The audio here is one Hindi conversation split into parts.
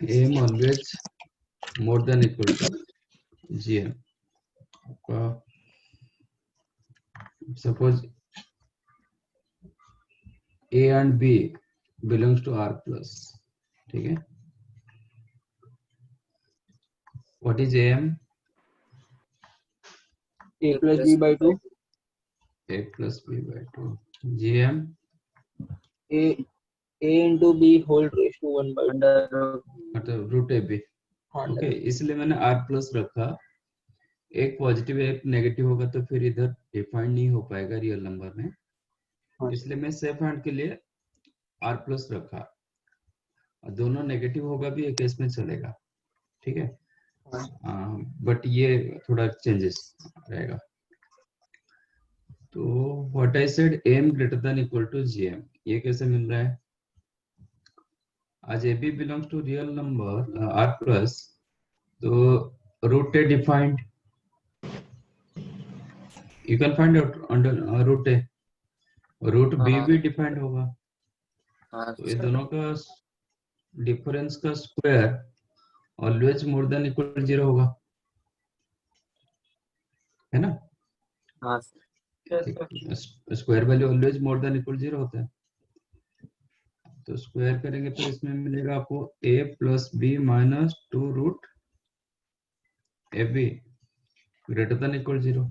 M always more than equal to GM. Suppose A and B belongs to R plus, ठीक है। What is AM? a plus b by 2 a plus b by 2। gm a into b whole raised to 1 by 2 मतलब रूट ए बी। ओके, इसलिए मैंने आर प्लस रखा। एक पॉजिटिव एक नेगेटिव होगा तो फिर इधर डिफाइन नहीं हो पाएगा रियल नंबर में, इसलिए मैं सेफ हैंड के लिए आर प्लस रखा। और दोनों नेगेटिव होगा भी एक केस में चलेगा, ठीक है। बट ये थोड़ा चेंजेस रहेगा। तो what I said M greater than equal to GM, ये कैसे मिल रहा है? आज a B belongs to real number R plus, तो root a defined, you can find out under root a. Root b भी डिफाइंड होगा, तो ये दोनों का डिफरेंस का square always more than equal to 0 होगा, है ना? हाँ square value always more than equal 0 होता है। तो स्क्वायर करेंगे तो इसमें मिलेगा आपको a plus B minus 2 root A B greater than equal 0।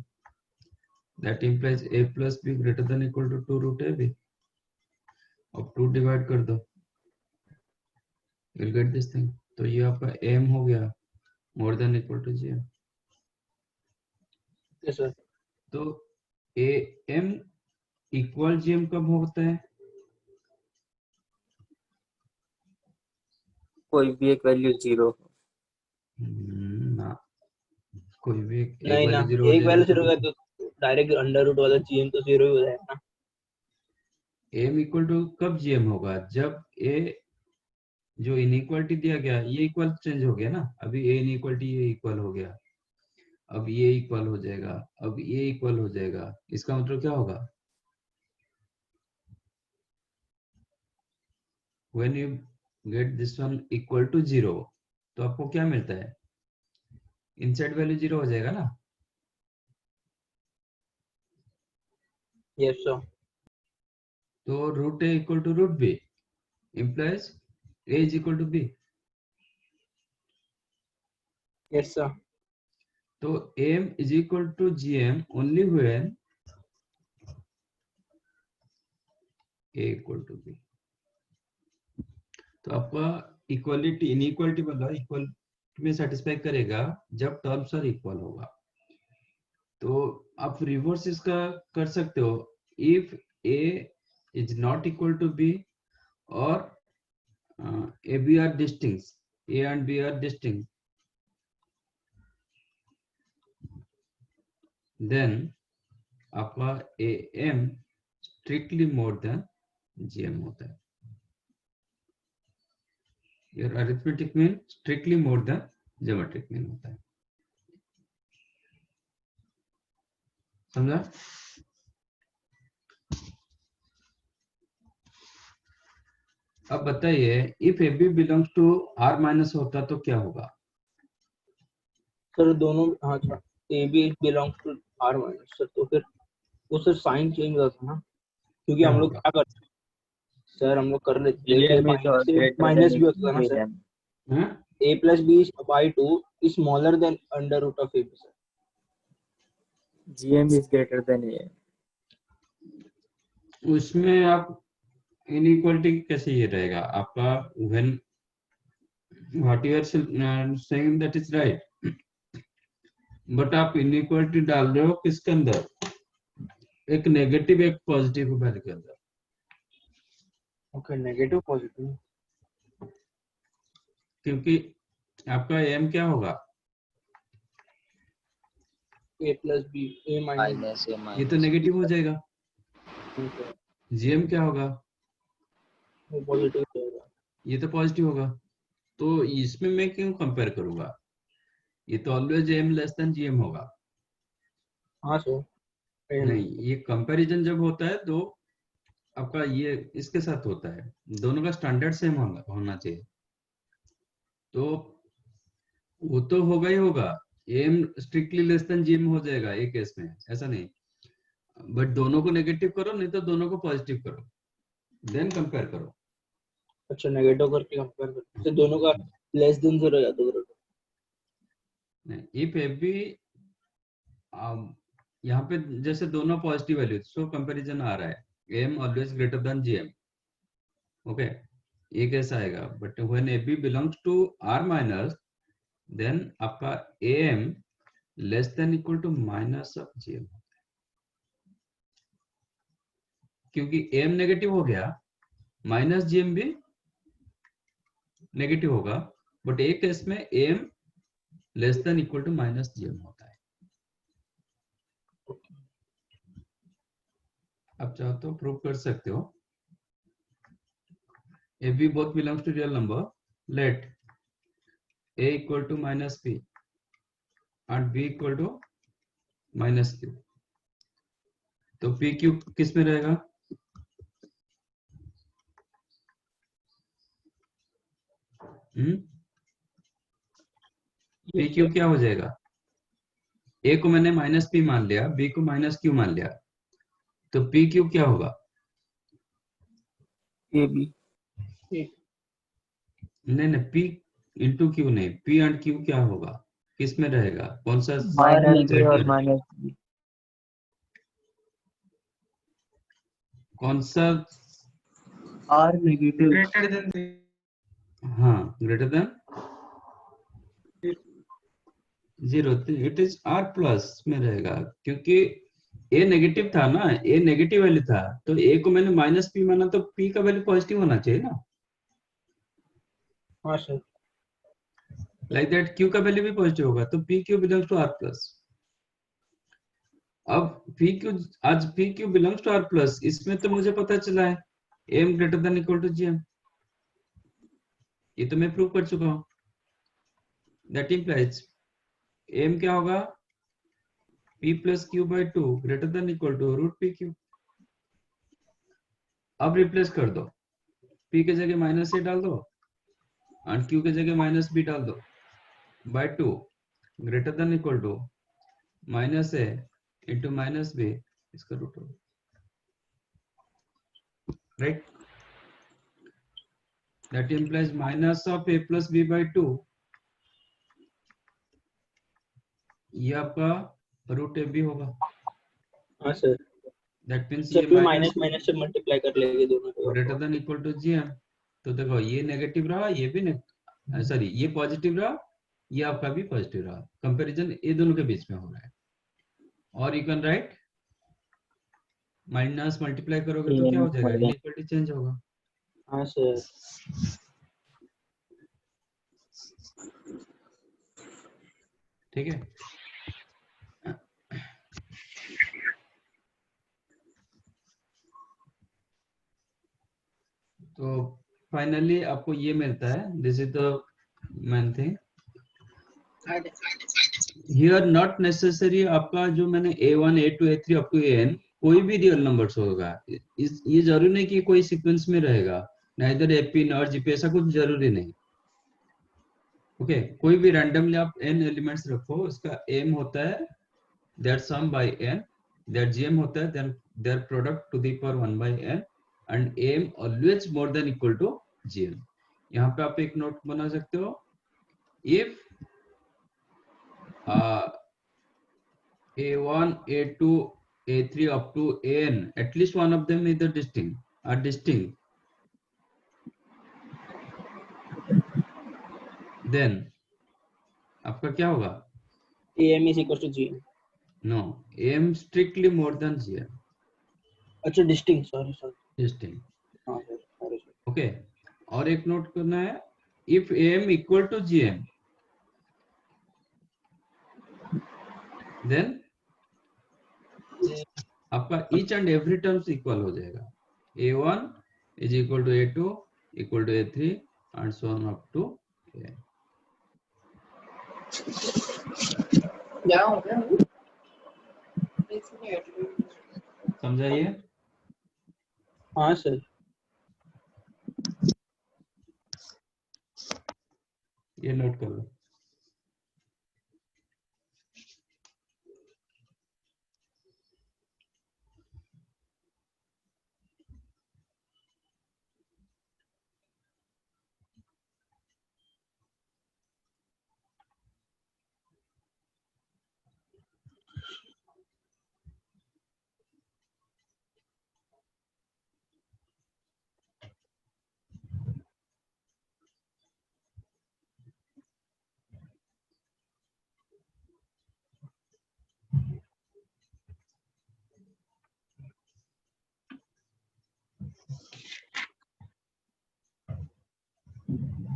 That implies a plus B greater than equal to 2 root A B. अब 2 डिवाइड कर दो, you'll get this thing। तो ये आपका m हो गया more than equal to gm। yes sir तो am इक्वल gm कब होता है? कोई भी एक वैल्यू 0। ना, कोई भी एक नहीं ना, वैल्यू 0 हो एक जाएगा वैल्यू 0 होगा तो डायरेक्ट अंडर रूट वाला जीएम तो 0 ही हो जाएगा ना। m इक्वल टू कब gm होगा? जब a जो इनइक्वालिटी दिया गया ये इक्वल चेंज हो गया ना। अभी a इनइक्वालिटी ये इक्वल हो गया, अब ये इक्वल हो जाएगा, अब ये इक्वल हो जाएगा। इसका मतलब क्या होगा? When you get this one equal to 0, तो आपको क्या मिलता है? इनसाइड वैल्यू 0 हो जाएगा ना। Yes sir. तो root a equal to root b implies a is equal to b। Yes sir. तो m is equal to gm only when a equal to b। तो आपका इक्वलिटी इनइक्वालिटी मतलब इक्वल में सेटिस्फाई करेगा जब टर्म्स आर इक्वल होगा। तो आप रिवर्स इसका कर सकते हो, if a is not equal to b or a b are distinct, a and b are distinct, then आपका am strictly more than gm होता है। Your arithmetic mean strictly more than geometric mean होता है। समझा? अब बताइए, if A B belongs to R minus होता तो क्या होगा? सर दोनों, हाँ sir, A B belongs to R minus sir, तो फिर वो सर साइन चेंज होता ना, क्योंकि हम लोग क्या करते हैं सर, हम लोग कर लेते माइनस भी होता है ना sir. a plus B by 2 is smaller than under root of a b sir. gm is greater than a। उसमें आप इनइक्वालिटी कैसे ये रहेगा आपका? When what you are saying that is right, but आप इनइक्वालिटी डाल रहे हो किसके अंदर? एक नेगेटिव एक पॉजिटिव वैल्यू के अंदर। ओके, नेगेटिव पॉजिटिव, क्योंकि आपका एम क्या होगा? a plus B a minus, ये तो नेगेटिव हो जाएगा। जीएम क्या होगा? वो पॉजिटिव रहेगा, ये तो पॉजिटिव होगा। तो इसमें मैं क्यों कंपेयर करूंगा? ये तो always AM less than GM होगा। हाँ सर। नहीं, ये कंपैरिजन जब होता है तो आपका ये इसके साथ होता है, दोनों का स्टैंडर्ड सेम होना चाहिए। तो वो तो होगा ही होगा, M strictly less than GM हो जाएगा एक केस में, ऐसा नहीं, बट दोनों को नेगेटिव करो, नहीं तो दोनों को पॉजिटिव करो, देन कंपेयर करो। अच्छा, नेगेटिव करके कंपेयर करते तो दोनों का लेस देन 0 या तो इफ एफ बी यहाँ पे जैसे दोनों पॉजिटिव वैल्यू, सो कंपैरिजन आ रहा है, M always greater than GM, okay, ये कैसा आएगा, but when if b belongs to R minus, then आपका M less than equal to minus of GM, क्योंकि एम नेगेटिव हो गया, माइनस जीएम भी नेगेटिव होगा, बट एक केस में M less than equal to minus GM होता है। आप चाहो तो प्रूव कर सकते हो। If B both belongs to real number, let A equal to minus P and B equal to minus Q. तो P Q किस में रहेगा? P Q क्या हो जाएगा? A को मैंने माइनस P मान लिया, B को माइनस Q मान लिया, तो P Q क्या होगा? AB नहीं, P इंटू Q नहीं, P एंड Q क्या होगा? किस में रहेगा? कौन सा माइनस B और माइनस B, कौन सा? R नेगेटिव, हाँ, greater than 0, it is R plus में रहेगा, क्योंकि A नेगेटिव था ना, A नेगेटिव वैल्यू था, तो A को मैंने माइनस P माना, तो P का वैल्यू पॉजिटिव होना चाहिए ना। हाँ सर, लाइक दैट Q का वैल्यू भी पॉजिटिव होगा, तो PQ belongs to R plus. अब आज PQ belongs to R plus, इसमें तो मुझे पता चला है M greater than equal to GM, ये तो मैं प्रूव कर चुका हूँ। दैट इंप्लाइज M क्या होगा? P plus Q by 2 greater than equal to root PQ। अब रिप्लेस कर दो, P के जगह माइनस A डाल दो और Q के जगह माइनस B डाल दो, by 2 greater than equal to minus A into minus B, इसका रूट होगा, right? That implies minus of A plus B by 2, ये आपका रूट AB होगा। हाँ सर, दैट मींस जब ये भी माइनस माइनस माइनस से मल्टीप्लाई कर लेंगे दोनों को, greater than equal to GM, तो देखो ये नेगेटिव रहा, ये भी सॉरी ये पॉजिटिव रहा, ये आपका भी पॉजिटिव रहा, कंपैरिजन ये दोनों के बीच में हो रहा है। और you can right minus multiply करोगे तो क्या हो जाएगा? इनइक्वालिटी चेंज होगा। हाँ सर, ठीक है, तो फाइनली आपको ये मिलता है, this is the main thing here, not necessary आपका जो मैंने A1 A2 A3 up to AN कोई भी रियल नंबर्स होगा, ये जरूरी नहीं कि कोई सीक्वेंस में रहेगा, नाइदर AP नॉट GP, ऐसा कुछ जरूरी नहीं। ओके, कोई भी रैंडमली आप n एलिमेंट्स रखो, उसका m होता है their sum by n, their gm होता है then their product to the power 1 by n, and m always more than equal to gm। यहाँ पे आप एक नोट बना सकते हो, if A1 A2 A3 up to AN at least one of them is distinct, then आपका क्या होगा? AM is equal to GM। No, AM strictly more than GM। अच्छा, डिस्टिंक्ट, सॉरी distinct, हाँ सर, सॉरी सर। ओके। और एक नोट करना है, if AM equal to GM, then आपका each and every terms equal हो जाएगा, A1 is equal to A2 equal to A3 and so on up to AN। समझाइए? हाँ सर, ये नोट कर लो।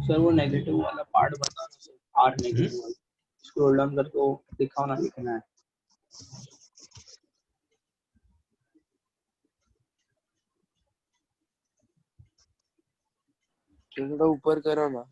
सर वो नेगेटिव वाला पार्ट बताना सर, आर नेगेटिव वाला स्क्रॉल डाउन करके वो दिखाओ ना, लिखना है। थोड़ा ऊपर करो ना।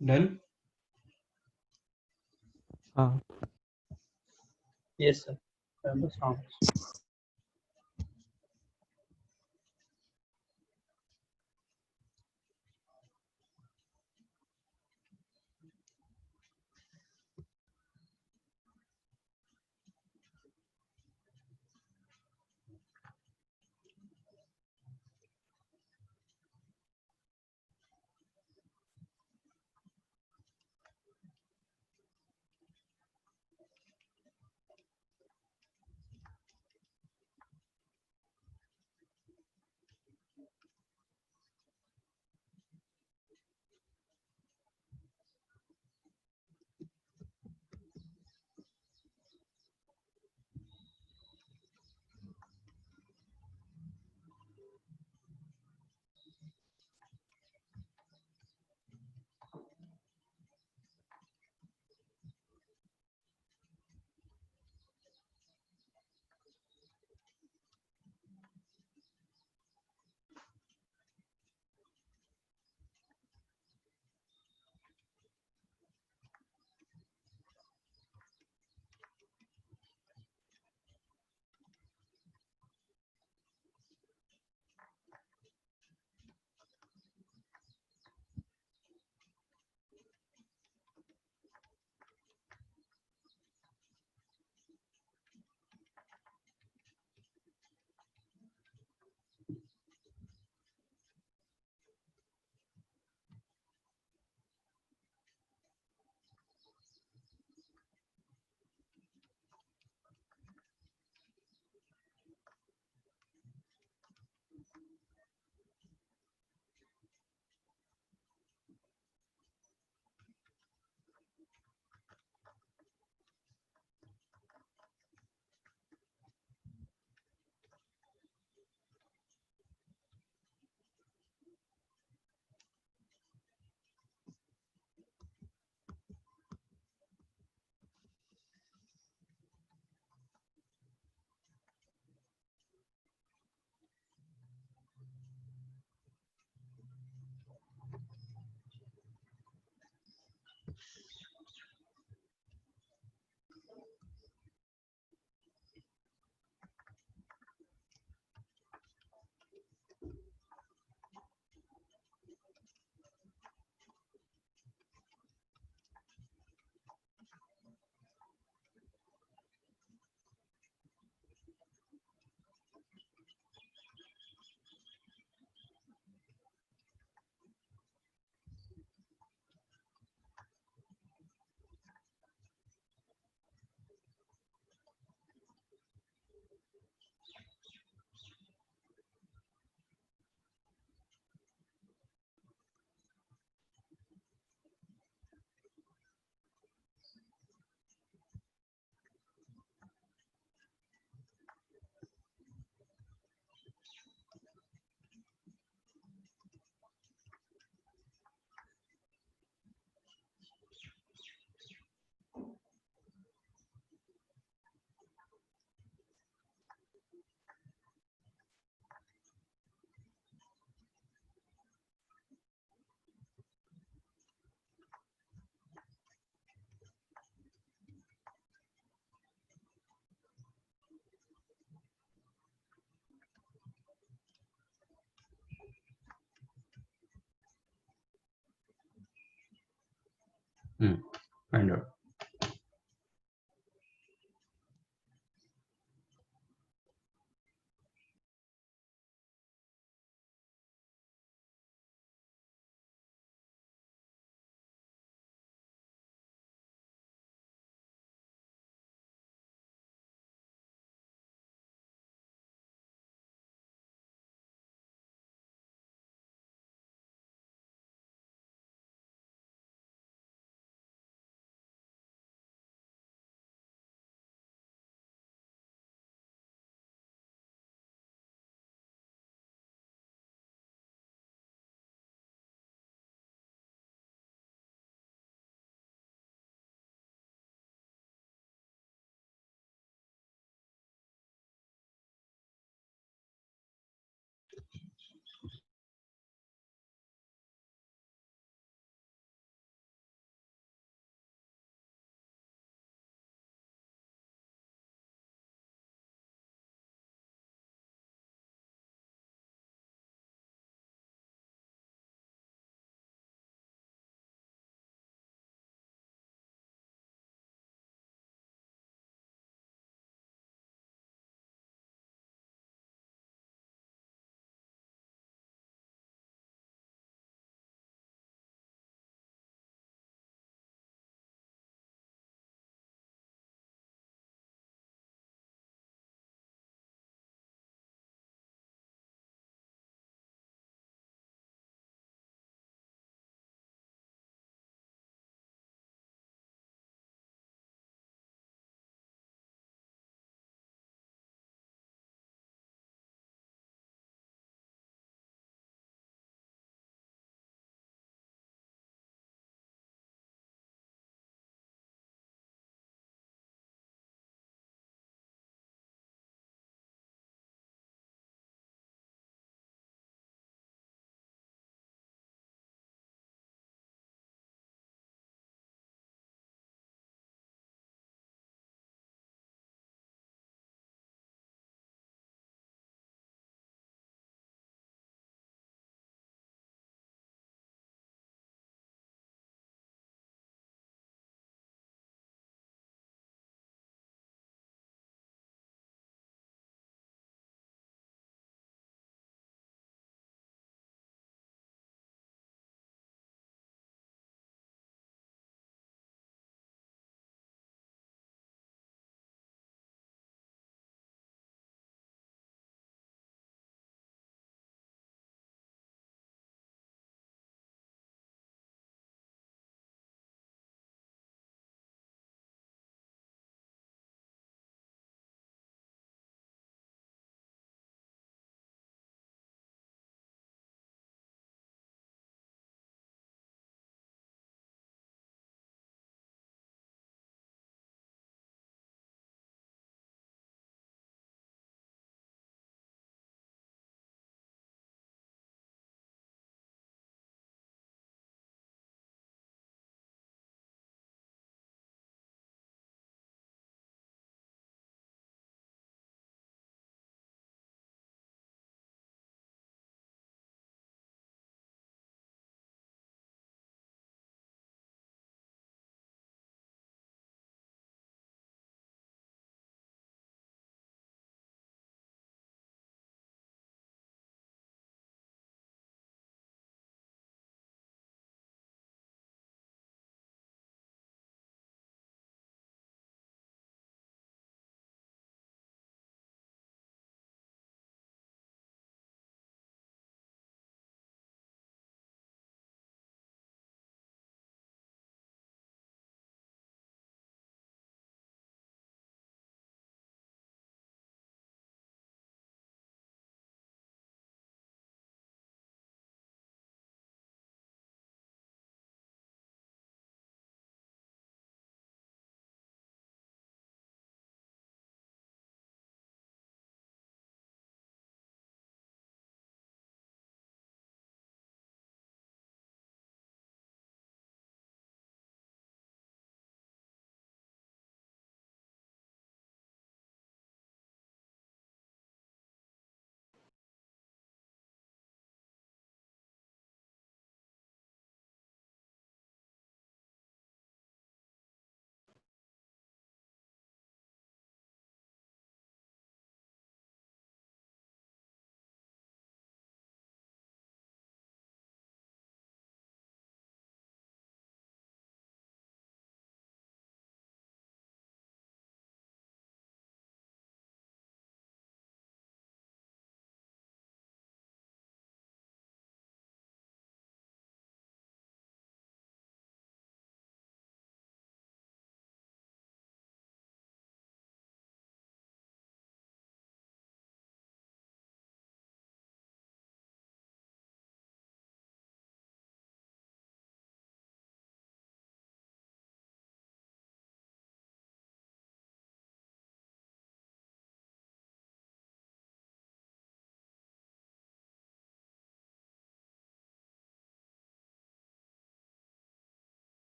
डन। हाँ यस सर, बस हाँ। Find out.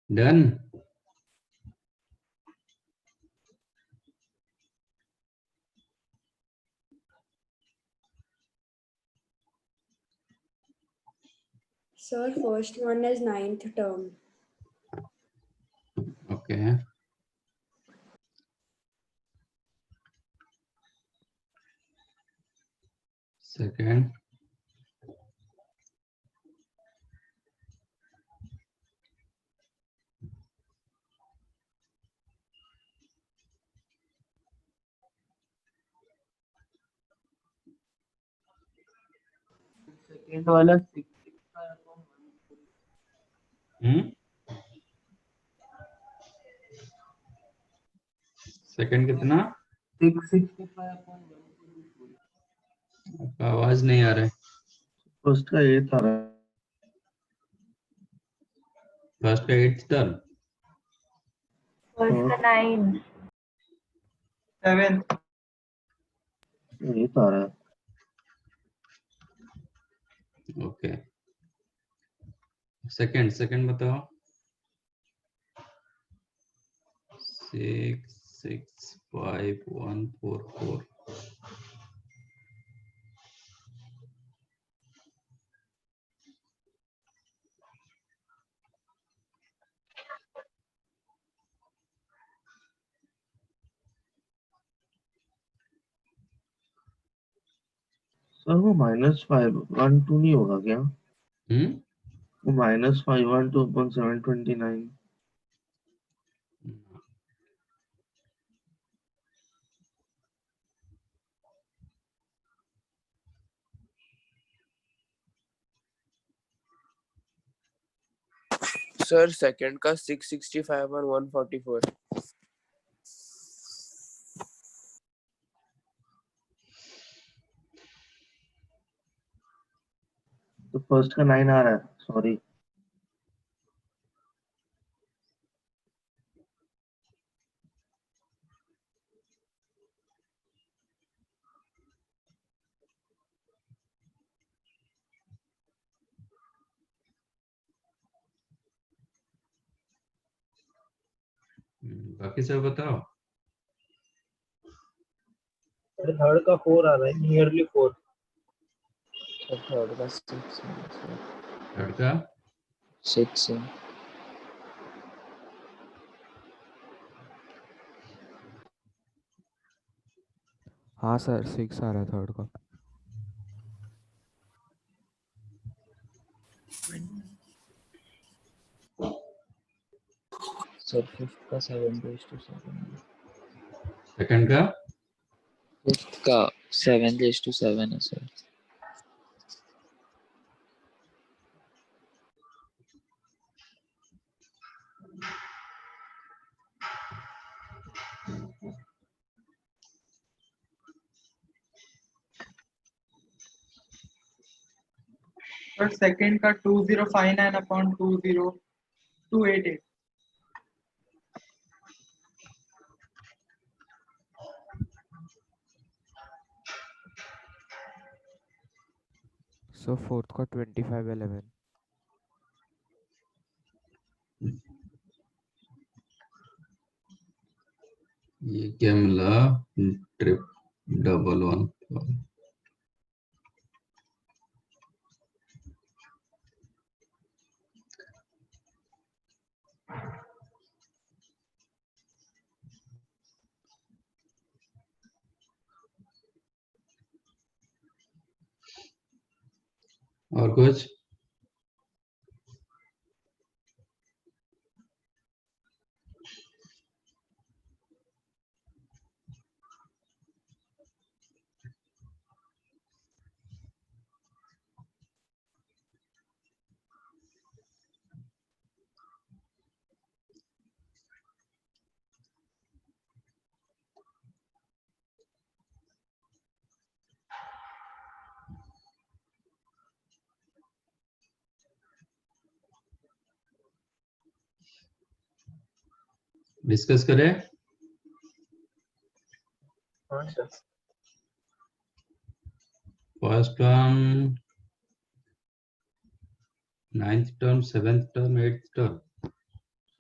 Done. Sir, first one is ninth term. Okay. Second. Second वाला 665/1. सेकंड कितना? 665/1. आपका आवाज नहीं आ रहा है। फर्स्ट का 8 आ रहा है। फर्स्ट का 8th टर्म। First का 9. 7 8 आ रहा है। ओके। सेकंड बताओ। 665/144. सर वो -512 नहीं होगा क्या? वो -512/729. सर सेकंड का 665/144. तो फर्स्ट का 9 आ रहा है, सॉरी। बाकी सब बताओ। थर्ड का 4 आ रहा है, नियरली 4. थर्ड का 6 थर्ड का 6 है। हाँ सर 6 आ रहा है थर्ड का। सर फिफ्थ का 7:7. सेकंड का फिफ्थ का 7:7 है सर। और सेकंड का 2059/20288. सर फोर्थ का 25/11. ये क्या मिला? ट्रिप 11. और कुछ? डिस्कस करें। हाँ sir. First term, 9th term, 7th term, 8th term.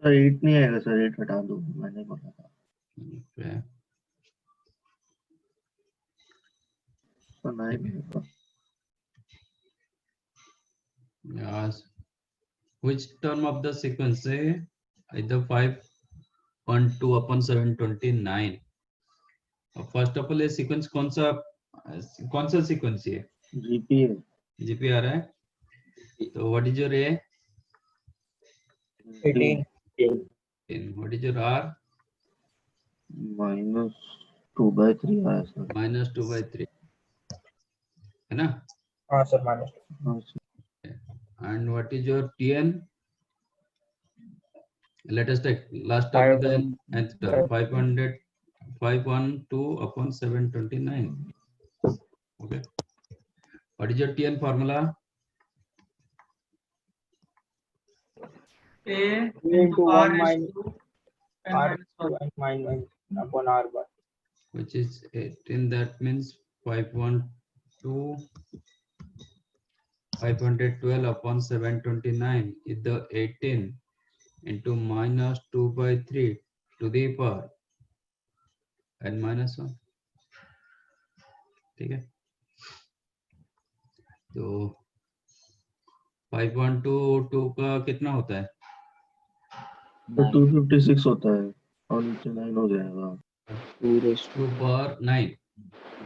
Sir 8 नहीं आएगा सर, 8 हटा दो, मैंने बोला था Okay. सर 9 आएगा। Yes. Which term of the sequence है either 5.2 upon 729? First of all ये सीक्वेंस कौन सा सीक्वेंस है? जीपी है। जीपी आ रहा है, तो what is your A? 18 what is your R? -2/3 आया सर। -2/3 है ना? हाँ सर माइनस। हाँ sir. And what is your TN? Let us take last term with the nth term. 512 upon 729. Okay. What is your TN formula? A into into 1 R minus is 2 R and -1. minus upon R bar. Which is 18. That means 512 upon 729 is the 18 into -2/3 to the power n -1. ठीक है, तो 5.22 का कितना होता है? तो 256 होता है और नीचे 9 हो जाएगा। 2 power 9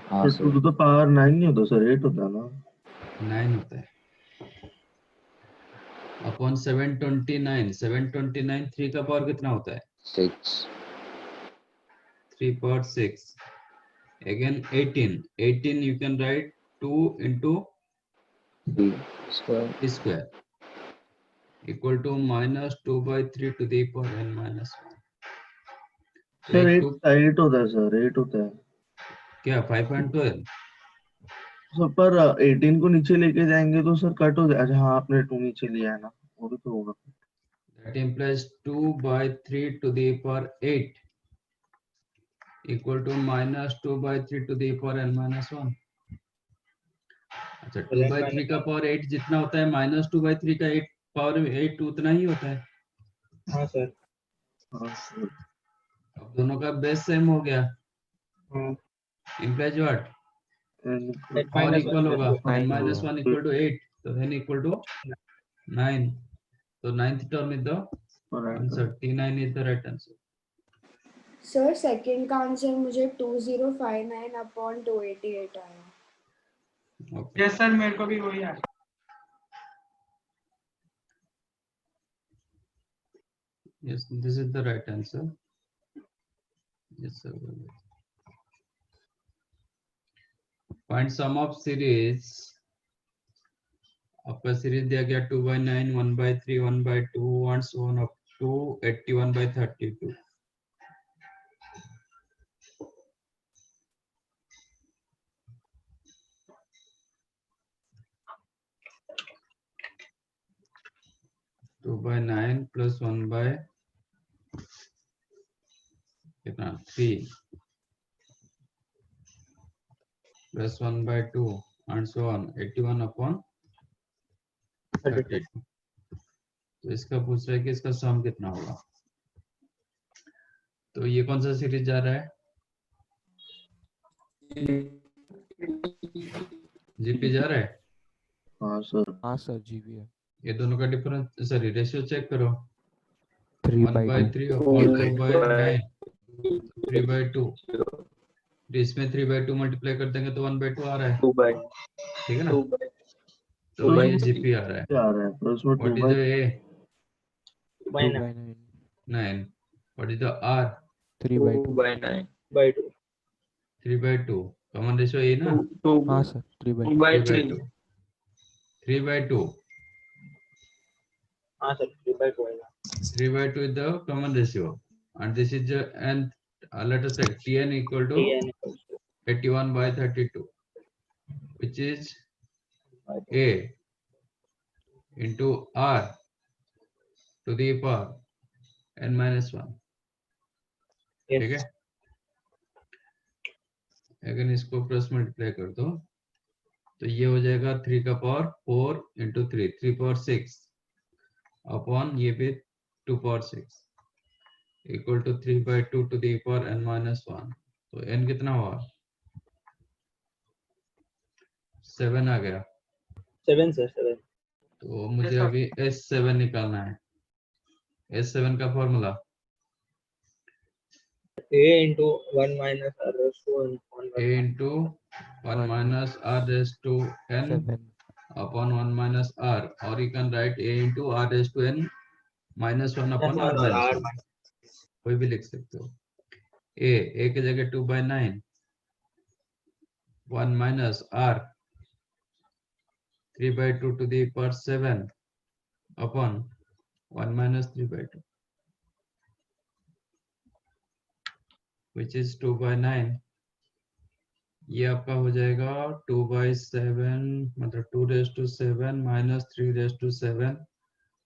हाँ तो सर 2 to the power 9 नहीं होता सर, 8 होता है ना। 9 होता है अपॉन 729 3 का पावर कितना होता है? 6 3 power 6 again 18 you can write 2 into 3 square square equal to -2/3 to the power n -1. Sir 8 होता है सर, 8 होता है क्या 5.12? सर, पर 18 को नीचे लेके जाएंगे तो सर कट हो जाए। अच्छा हाँ, आपने 2 नीचे लिया है ना, वो भी तो होगा। That implies 2/3 to the power 8 equal to -2/3 to the power n -1. अच्छा 2/3 का पावर 8 जितना होता है -2/3 का 8 पावर 8 उतना ही होता है। हाँ सर। हाँ सर। अब दोनों का बेस सेम हो गया, हाँ implies what? और इक्वल होगा n -1 equal to 8 तो n equal to 9, so 9th term is the answer. T9 is the right answer. Sir second का आंसर मुझे 2059 अपॉन 288 आया। Okay. यस सर, मेरे को भी वही आया। Yes, this is the right answer. Yes sir. Find sum of series. आपका सीरीज दिया गया 2/9 1/3 1/2 and so on up to 81/32. Two by 9 plus 1/3 plus 1/2 and so on 81/32. तो इसका पूछ रहा है कि इसका सम कितना होगा। तो ये कौन सा सीरीज जा रहा है? जीपी जा रहा है। हाँ सर। हाँ सर जीपी है। ये दोनों का डिफरेंस सॉरी रेशियो चेक करो। 3/2 1/3 और 2/9 3/2। इसमें 3/2 मल्टीप्लाई कर देंगे तो 1/2 आ रहा है, ठीक है ना? तो ये जीपी आ रहा है। क्या आ रहा है? तो उसमें what is the a? 2/9 9. What is the r? 3/2 3/2 common ratio ए ना? हाँ सर 3/2 3/2 हाँ सर 3/2 आएगा। 3/2 is the common ratio and this is the and let us take Tn equal to 81/32 which is A into R to the power n -1. ठीक है, अगर इसको क्रॉस मल्टीप्लाई कर दो तो ये हो जाएगा 3 का पावर 4 into 3 3 power 6 अपॉन ये भी 2 power 6 equal to 3/2 to the power n minus 1. तो n कितना हुआ? 7 आ गया। 7 सर 7। तो मुझे अभी S7 निकालना है। S7 का formula a into 1 minus r raised to n a into 1 minus r raised to n 7 upon 1 minus r, or you can write a into r raised to n minus 1 upon r minus 1, कोई भी लिख सकते हो। a की जगह 2/9 1 minus r 3/2 to the power 7 upon 1 minus 3/2, which is 2/9। ये आपका हो जाएगा 2/7 मतलब 2 raised to 7 minus 3 raised to 7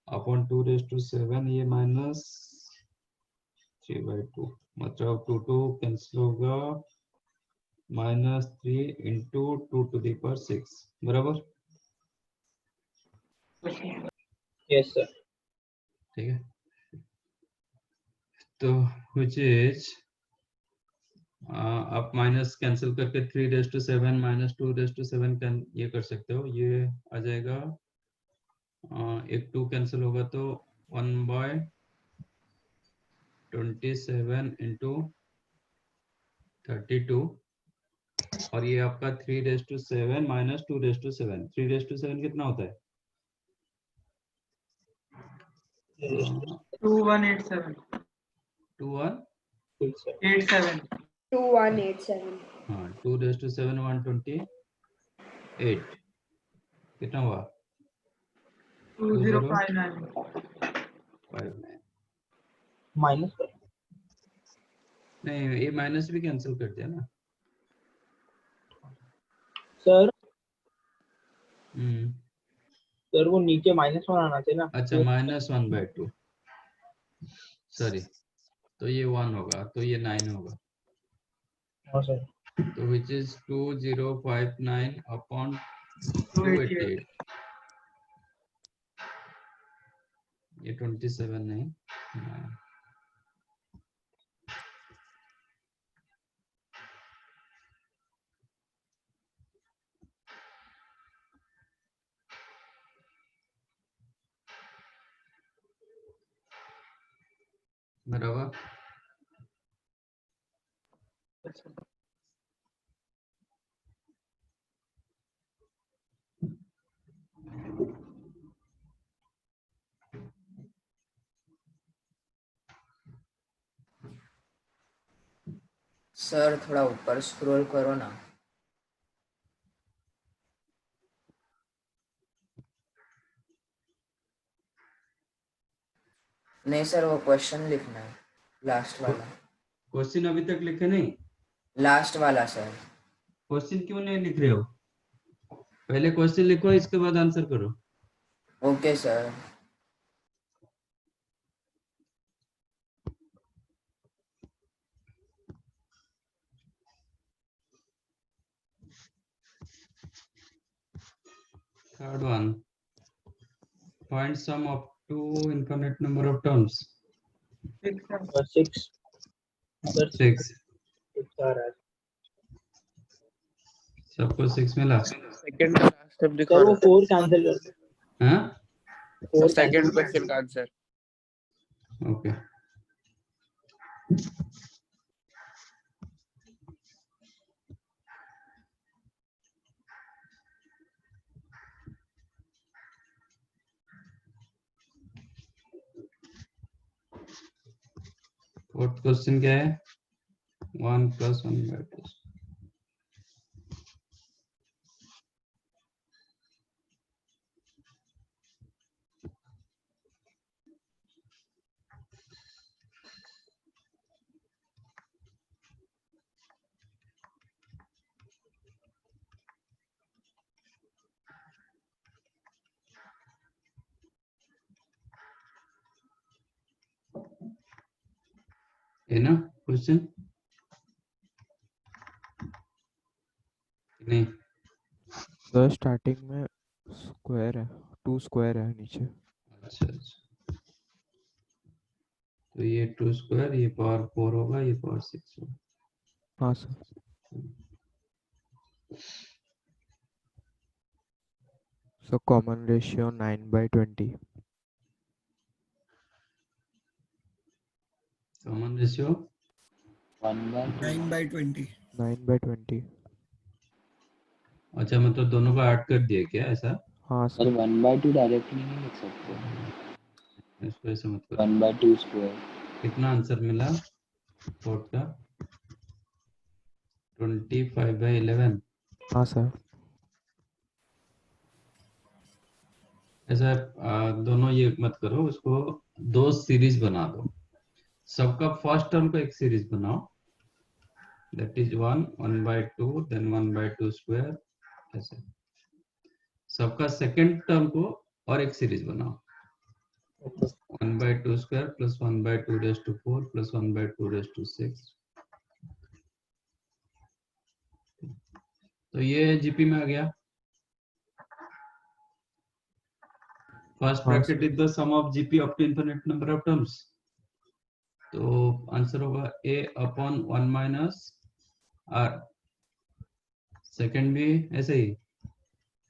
upon 2 raised to 7, ये minus 3/2 मतलब 2 कैंसिल होगा, minus 3 into 2 to the power 6 बराबर। yes sir। ठीक है, तो which is आप माइनस कैंसिल करके 3 raised to 7 minus 2 raised to 7 can ये कर सकते हो, ये आ जाएगा एक 2 कैंसिल होगा तो 1/27 into 32, और ये आपका 3 raised to 7 minus 2 raised to 7, 3 raised to 7 कितना होता है? 2187 2187 2187 हाँ 2 raised to 7 128 कितना हुआ? 2059 माइनस नहीं ये माइनस भी कैंसिल कर दिया ना। सर हम्म सर वो नीचे -1 आना चाहिए ना। अच्छा -1/2 सॉरी, तो ये 1 होगा तो ये 9 होगा, हाँ सर। तो which is 2059 upon 288, ये 27 नहीं हाँ। बराबर। सर थोड़ा ऊपर स्क्रॉल करो ना। नहीं सर वो क्वेश्चन लिखना है, लास्ट वाला। क्वेश्चन अभी तक लिखे नहीं? लास्ट वाला सर। क्वेश्चन क्यों नहीं लिख रहे हो? पहले क्वेश्चन लिखो इसके बाद आंसर करो। Okay sir. Third one, find sum up to infinite number of terms. 6 sir 6 6 आ रहा है सबको 6 मिला? सेकंड का लास्ट स्टेप दिखा सर। वो रहा 4 कैंसिल कर दो। हाँ है सेकंड क्वेश्चन का आंसर। ओके फोर्थ क्वेश्चन क्या है? 1 + 1/2। है ना क्वेश्चन? नहीं सर स्टार्टिंग में स्क्वायर है, 2 स्क्वायर है नीचे। अच्छा अच्छा तो ये 2 स्क्वायर, ये पावर 4 होगा, ये पावर 6 होगा। हाँ sir. So common ratio 9/20. Common ratio 9/20. 9/20. अच्छा, मतलब दोनों का ऐड कर दिया क्या ऐसा? हाँ सर सर। 1/2 डायरेक्टली नहीं लिख सकते, इसको ऐसे मत करो। 1/2 स्क्वायर। कितना आंसर मिला फोर्थ का? 25/11। हाँ सर। ऐसा दोनों ये मत करो, उसको दो सीरीज बना दो। सबका फर्स्ट टर्म को एक सीरीज बनाओ, दैट इज 1/2, देन 1/2 स्क्वायर, ऐसे। सबका सेकंड टर्म को और एक सीरीज बनाओ, 1/2 square plus 1/2 raise to 4 plus 1/2 raise to 6। तो ये जीपी में आ गया। फर्स्ट हाँ bracket is the sum of GP up to infinite number of terms. तो आंसर होगा a upon 1 minus r। Second भी ऐसे ही,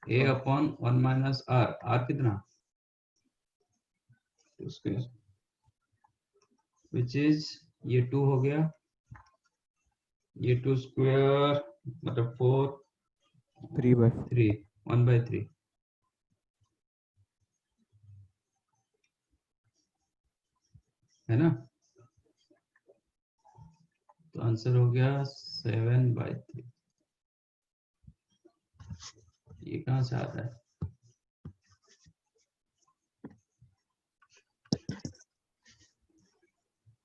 a upon 1 minus r। r कितना? स्क्वायर, विच इज ये 2 हो गया, ये 2 स्क्वायर मतलब 4, 3/4. 1/3 है ना। तो आंसर हो गया 7/3। ये कहां से आता है?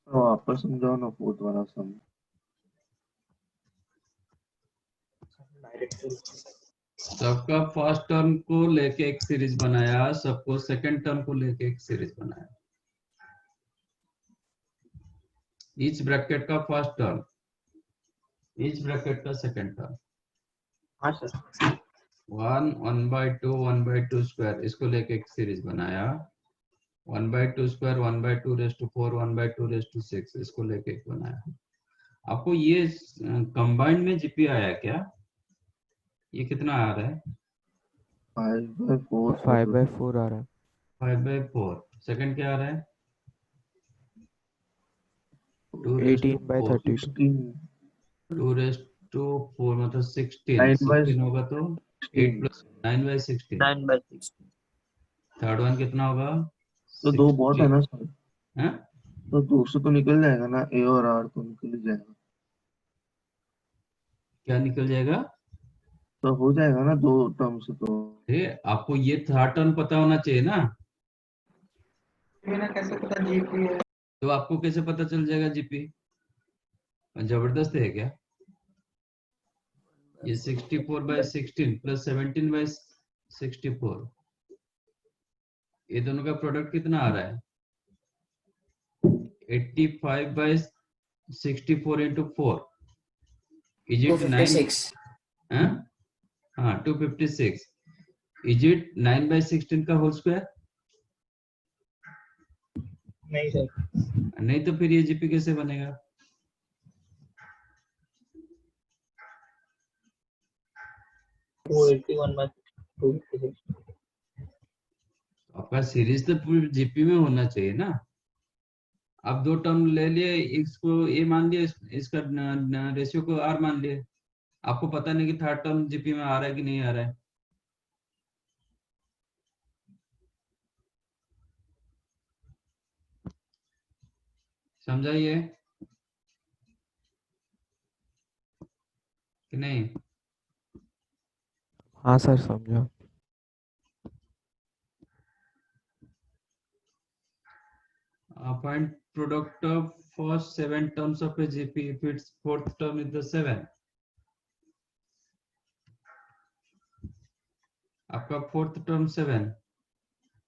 तो वापस समझाओ ना फोर्थ वाला सम। सबका फर्स्ट टर्म को लेके एक सीरीज बनाया, सबको सेकंड टर्म को लेके एक सीरीज बनाया। ईच ब्रैकेट का फर्स्ट टर्म, ईच ब्रैकेट का सेकंड टर्म। हाँ सर। 1/2 1/2 स्क्वायर, इसको लेके एक सीरीज बनाया। 1/2 square 1/2 raise to 4 1/2 raise to 6, इसको लेके एक बनाया। आपको ये कंबाइंड में जीपी आया क्या? ये कितना आ रहा है? 5/4 5/4 आ रहा है। 5/4। सेकंड क्या आ रहा है? 2 रेज़ टू 4, 18/32. 2 रेज़ टू 4 मतलब 16। 9/16 16 होगा तो 8 प्लस 9/16। 9/16। थर्ड वन कितना होगा? तो 2 बहुत है 16 ना सर। है? तो 2 से तो निकल जाएगा ना, ए और आर तो निकल ही जाएगा। क्या निकल जाएगा? तो हो जाएगा ना 2 टर्म से तो। आपको ये थर्ड टर्म पता होना चाहिए ना। कैसे पता जीपी है? तो आपको कैसे पता चल जाएगा जीपी? जबरदस्त है क्या? ये 64/16 प्लस 17/64, ये दोनों का प्रोडक्ट कितना आ रहा है? 85/64 इंटू 4। Is it 9? 256। हाँ 256। इज इट 9/16 का होल स्क्वायर? नहीं सर। नहीं तो फिर ये जीपी कैसे बनेगा? वो 81/256। आपका सीरीज तो पूरी जीपी में होना चाहिए ना। आप दो टर्म ले लिए, इसको ए मान लिए, इसका रेशियो को आर मान लिए। आपको पता नहीं कि थर्ड टर्म जीपी में आ रहा है कि नहीं आ रहा है। समझाइए कि नहीं? हाँ सर समझा। Find product of first 7 terms of a GP if its fourth term is the 7. आपका फोर्थ टर्म 7,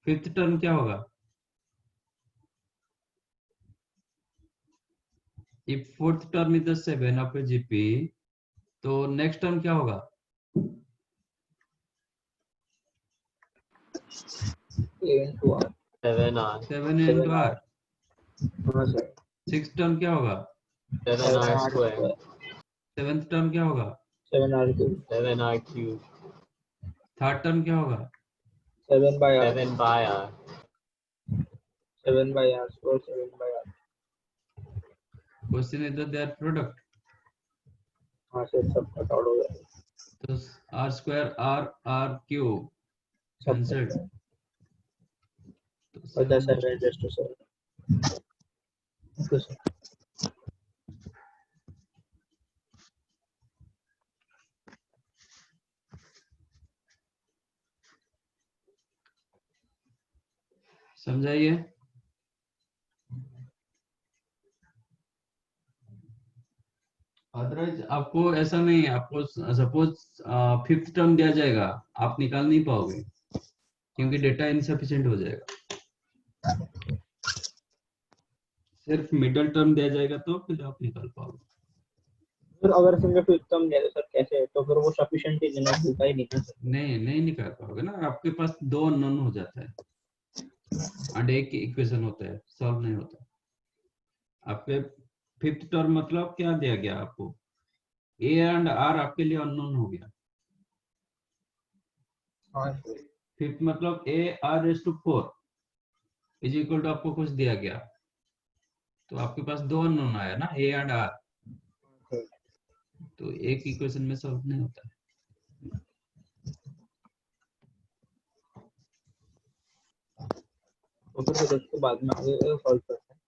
फिफ्थ टर्म क्या होगा? if fourth term is the 7 of a GP, तो नेक्स्ट टर्म क्या होगा? 7 into R. 7 into R। हाँ सर। 6th टर्म क्या होगा? 7r square 7th टर्म क्या होगा? 7r cube 7r cube 3rd term क्या होगा? 7 by r 7 by r 7 by r square 7 by r। Question is their product, हाँ सर सब कट आउट हो गया। तो r स्क्वायर r क्यूब सब कैंसिल्ड, तो बता 7 sir adjust sir. Okay sir. समझाइए। अदरवाइज आपको ऐसा नहीं है, आपको सपोज 5th टर्म दिया जाएगा, आप निकाल नहीं पाओगे क्योंकि डेटा इनसफिशिएंट हो जाएगा। सिर्फ मिडिल टर्म दिया जाएगा तो फिर आप निकाल पाओगे। फिर अगर समझो फिर कम दे सर कैसे, तो फिर वो सफिशिएंट इतना होता ही नहीं ना सर। नहीं निकाल पाओगे ना, आपके पास 2 अननोन हो जाता है और एक इक्वेशन होता है, सॉल्व नहीं होता। आपके 5th टर्म मतलब क्या दिया गया आपको? ए एंड आर आपके लिए अननोन हो गया। हाँ 5th मतलब A R raise to 4 is equal to आपको कुछ दिया गया, तो आपके पास 2 अननोन आया ना, ए एंड आर, तो एक इक्वेशन में सॉल्व नहीं होता है। तो फिर उसके बाद में आगे सॉल्व करते हैं।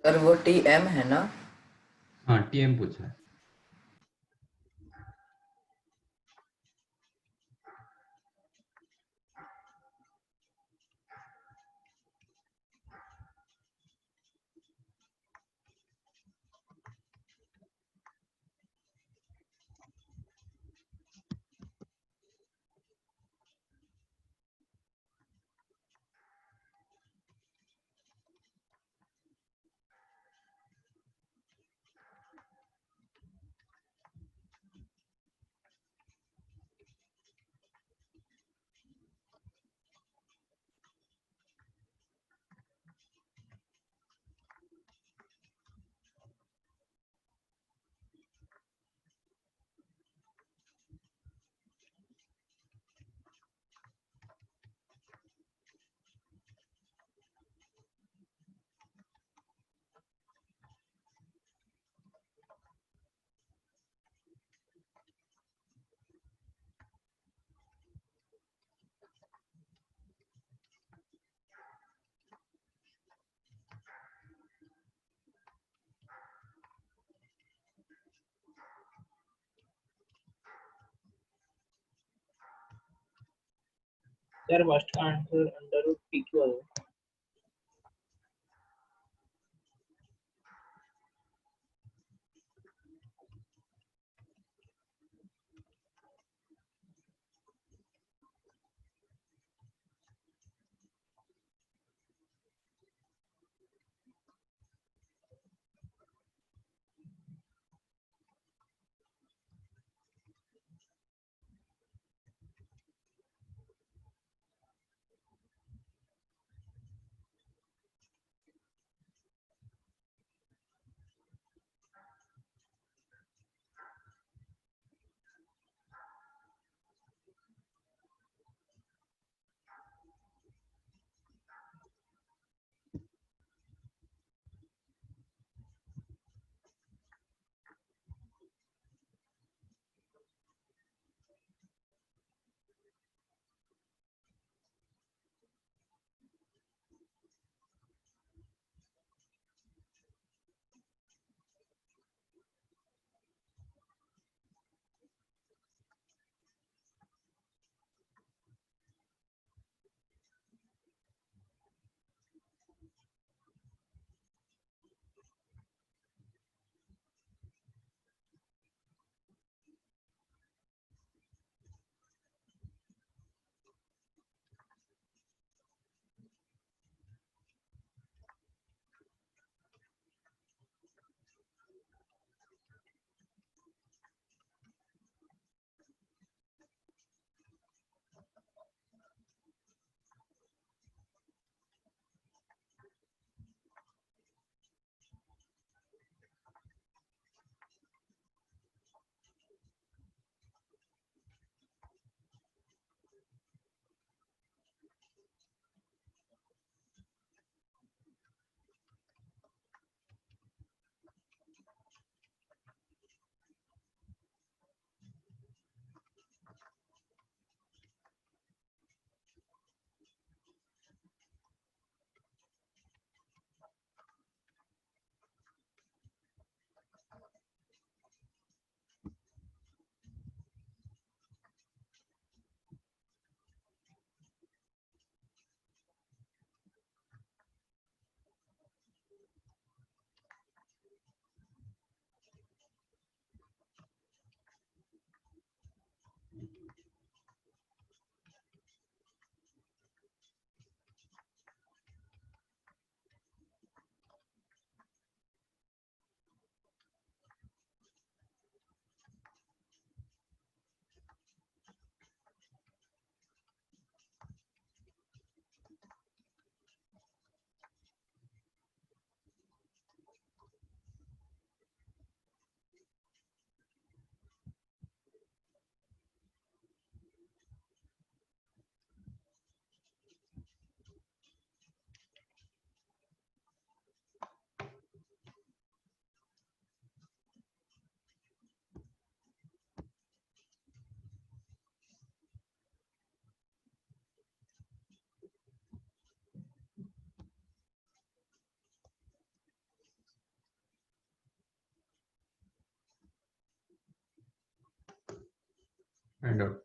सर वो TM है ना? हाँ टीएम पूछा है। सर फर्स्ट का आंसर अंडर रूट PQ है। Find out.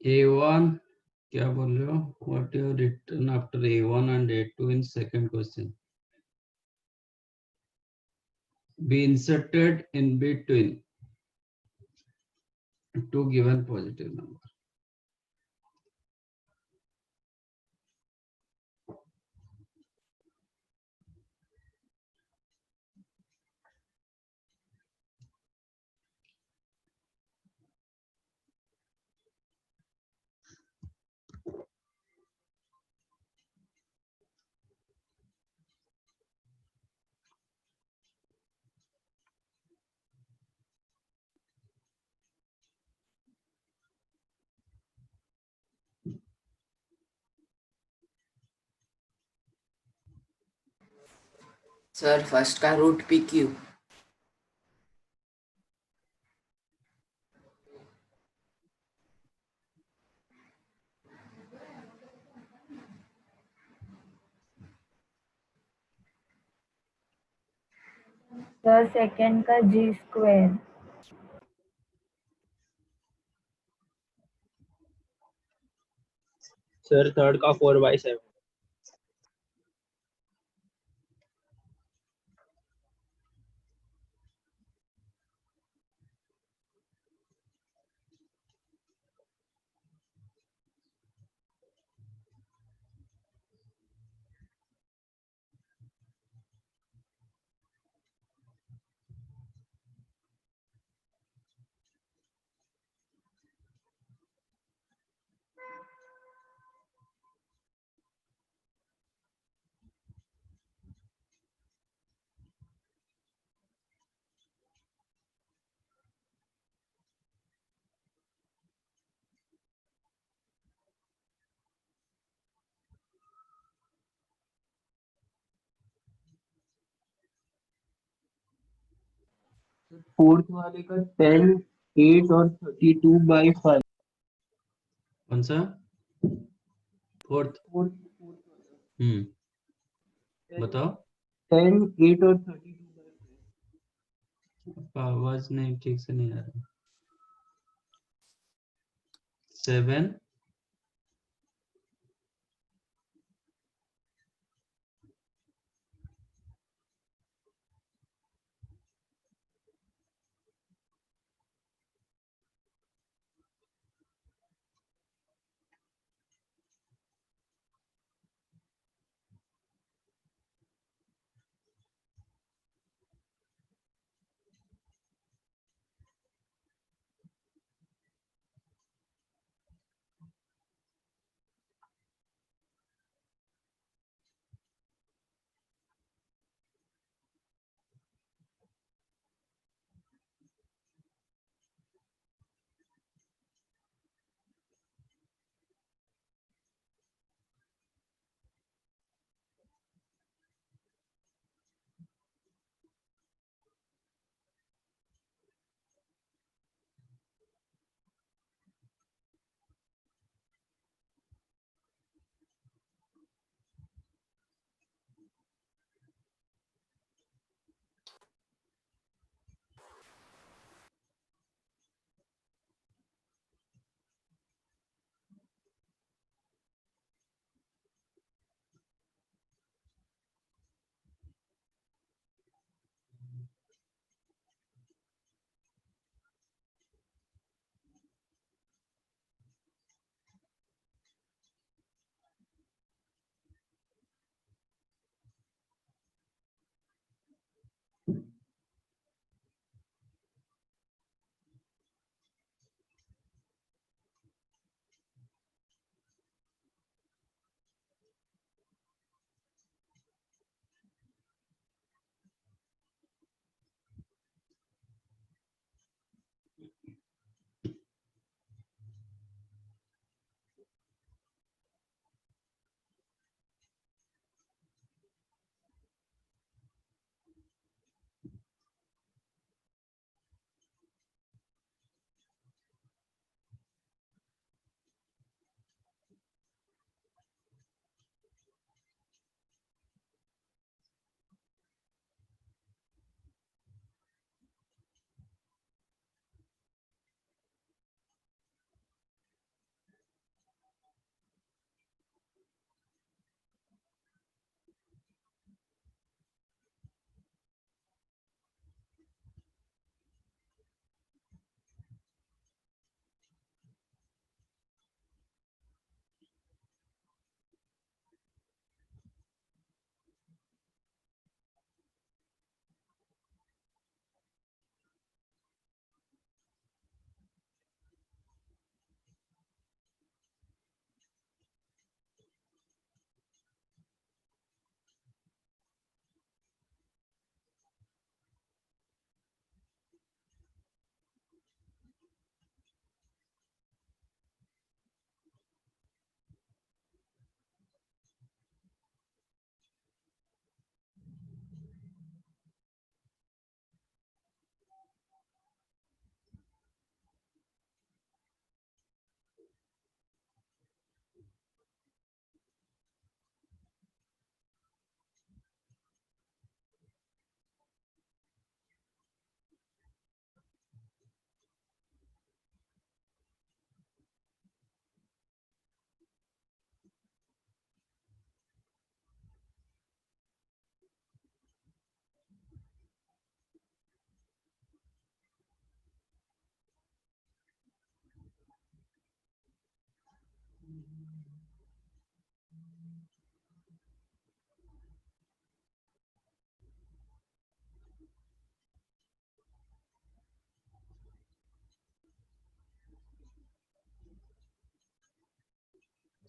A1 क्या बोल रहे हो? What you have written after A1 and A2 in second question? Be inserted in between two given positive number. Sir first का root p q. Sir second का जी स्क्वायर। सर थर्ड का 4/7। फोर्थ वाले का 10, 8 और 32/5। कौन सा फोर्थ? फोर्थ बताओ। 10, 8 और 32/5। आपका आवाज नहीं ठीक से नहीं आ रहा। 7,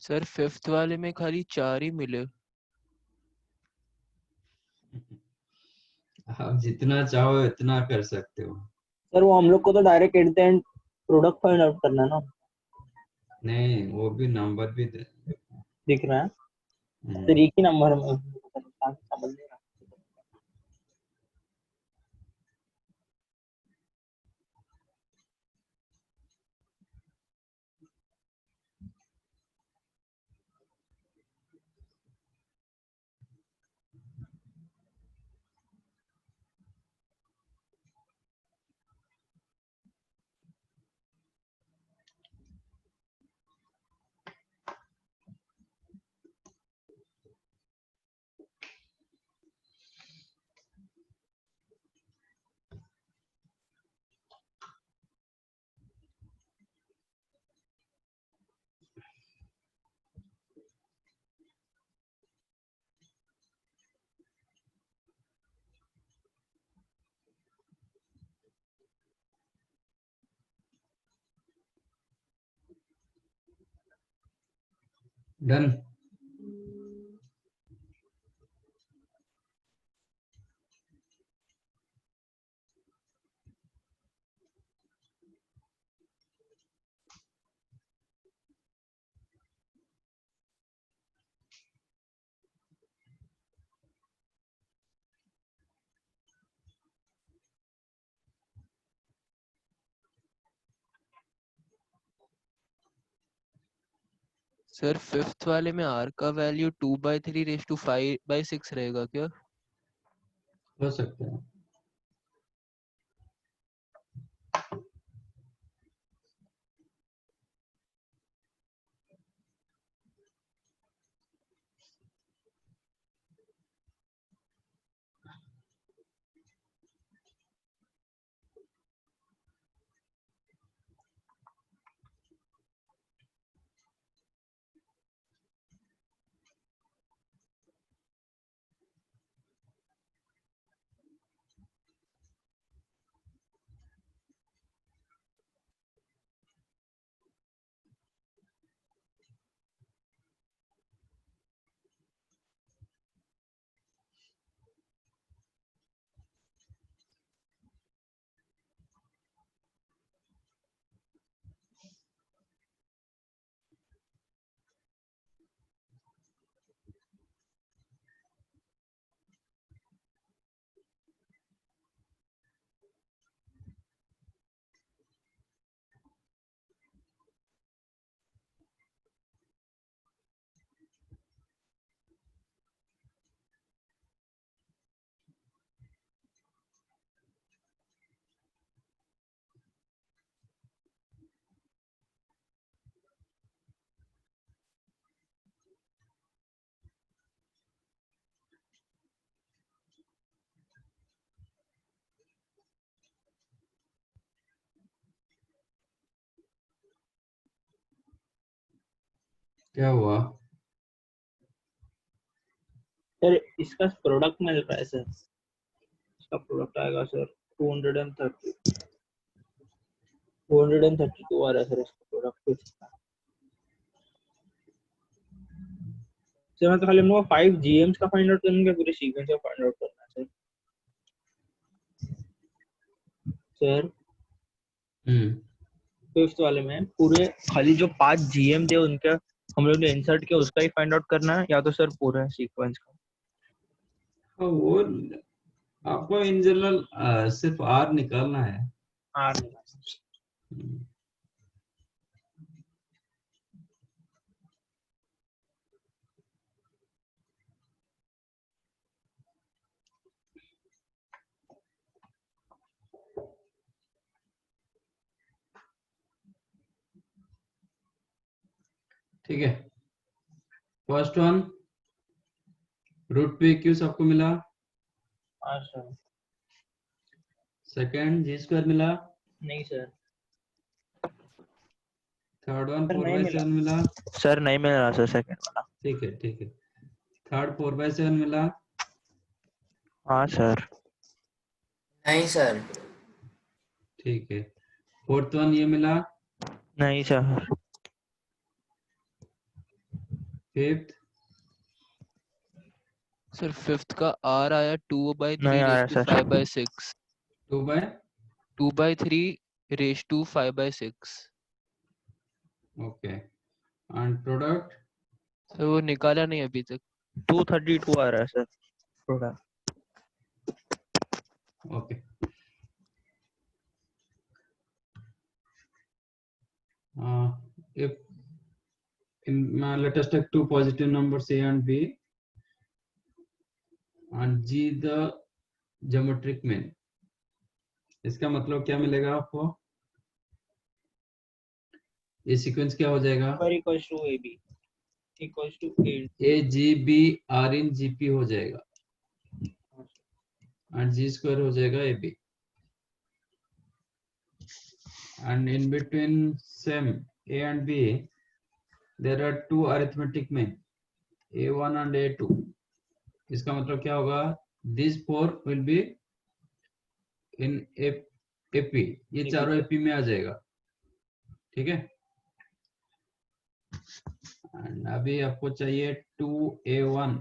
सर फिफ्थ वाले में खाली 4 ही मिले। आप जितना चाहो इतना कर सकते हो। सर वो हम लोग को तो direct at the end product find out करना है ना। नहीं, वो भी नंबर भी दिख रहा है हम्म। सर, एक ही नंबर में समझ लेगा। डन। सर फिफ्थ वाले में r का वैल्यू 2/3 5/6 रहेगा क्या? हो सकता है। क्या हुआ? सर इसका प्रोडक्ट मिल रहा है सर, इसका प्रोडक्ट आएगा सर 232 आ रहा है सर इसका प्रोडक्ट। सर मतलब खाली हम लोग 5 GMs का फाइंड आउट करना है, पूरे सीक्वेंस का फाइंड आउट करना है सर। सर फिफ्थ वाले में पूरे खाली जो 5 GM थे उनके हम लोग ने इंसर्ट किया, उसका ही फाइंड आउट करना है, या तो सर पूरा सीक्वेंस का? वो आपको इन जनरल सिर्फ आर निकालना है। आर ठीक है। फर्स्ट वन रूट पे क्यू सबको मिला। सर सेकंड जी स्क्वायर मिला। नहीं सर, थर्ड वन सर 4 नहीं बाई मिला 7 मिला। सर, नहीं मिल रहा सर सेकंड वाला। ठीक है ठीक है। थर्ड 4 बाई 7 मिला। हाँ सर। नहीं सर। ठीक है। फोर्थ वन ये मिला। नहीं सर। फिफ्थ सर फिफ्थ का r आया 2/3 नहीं आया raise to sir. 5/6। 2/3 raise to 5/6। Okay. And product sir वो निकाला नहीं अभी तक। 232 आ रहा है sir product. Okay. If let us take two positive numbers a and b and g the geometric mean, इसका मतलब क्या मिलेगा आपको? ये सीक्वेंस क्या हो जाएगा? Equals to ab equals to a g b r in gp हो जाएगा and g square हो जाएगा ab and in between same a and b there are two arithmetic mean a1 and a2। इसका मतलब क्या होगा? these four will be in AP, ये चारों AP में आ जाएगा। ठीक है। एंड अभी आपको चाहिए 2a1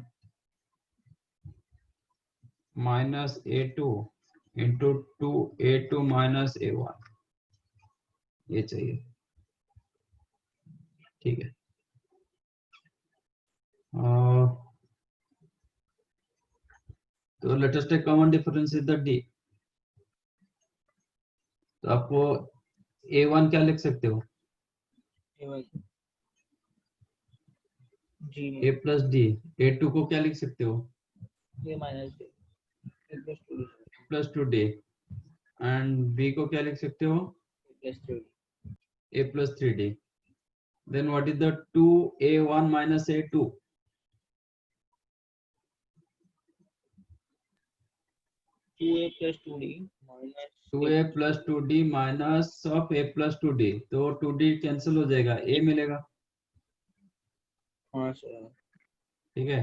minus a2 into 2a2 minus a1, ये चाहिए, ठीक है। तो let us take common difference is the d। तो आपको a1 क्या लिख सकते हो? a plus D. a2 को क्या लिख सकते हो? a minus d plus 2d। And b को क्या लिख सकते हो? Plus 3d। a plus 3d। Then what is the 2a1 minus a2? 2a plus 2d minus 2a plus 2d minus of a plus 2d। तो 2d कैंसिल हो जाएगा, a मिलेगा, हाँ सर। ठीक है।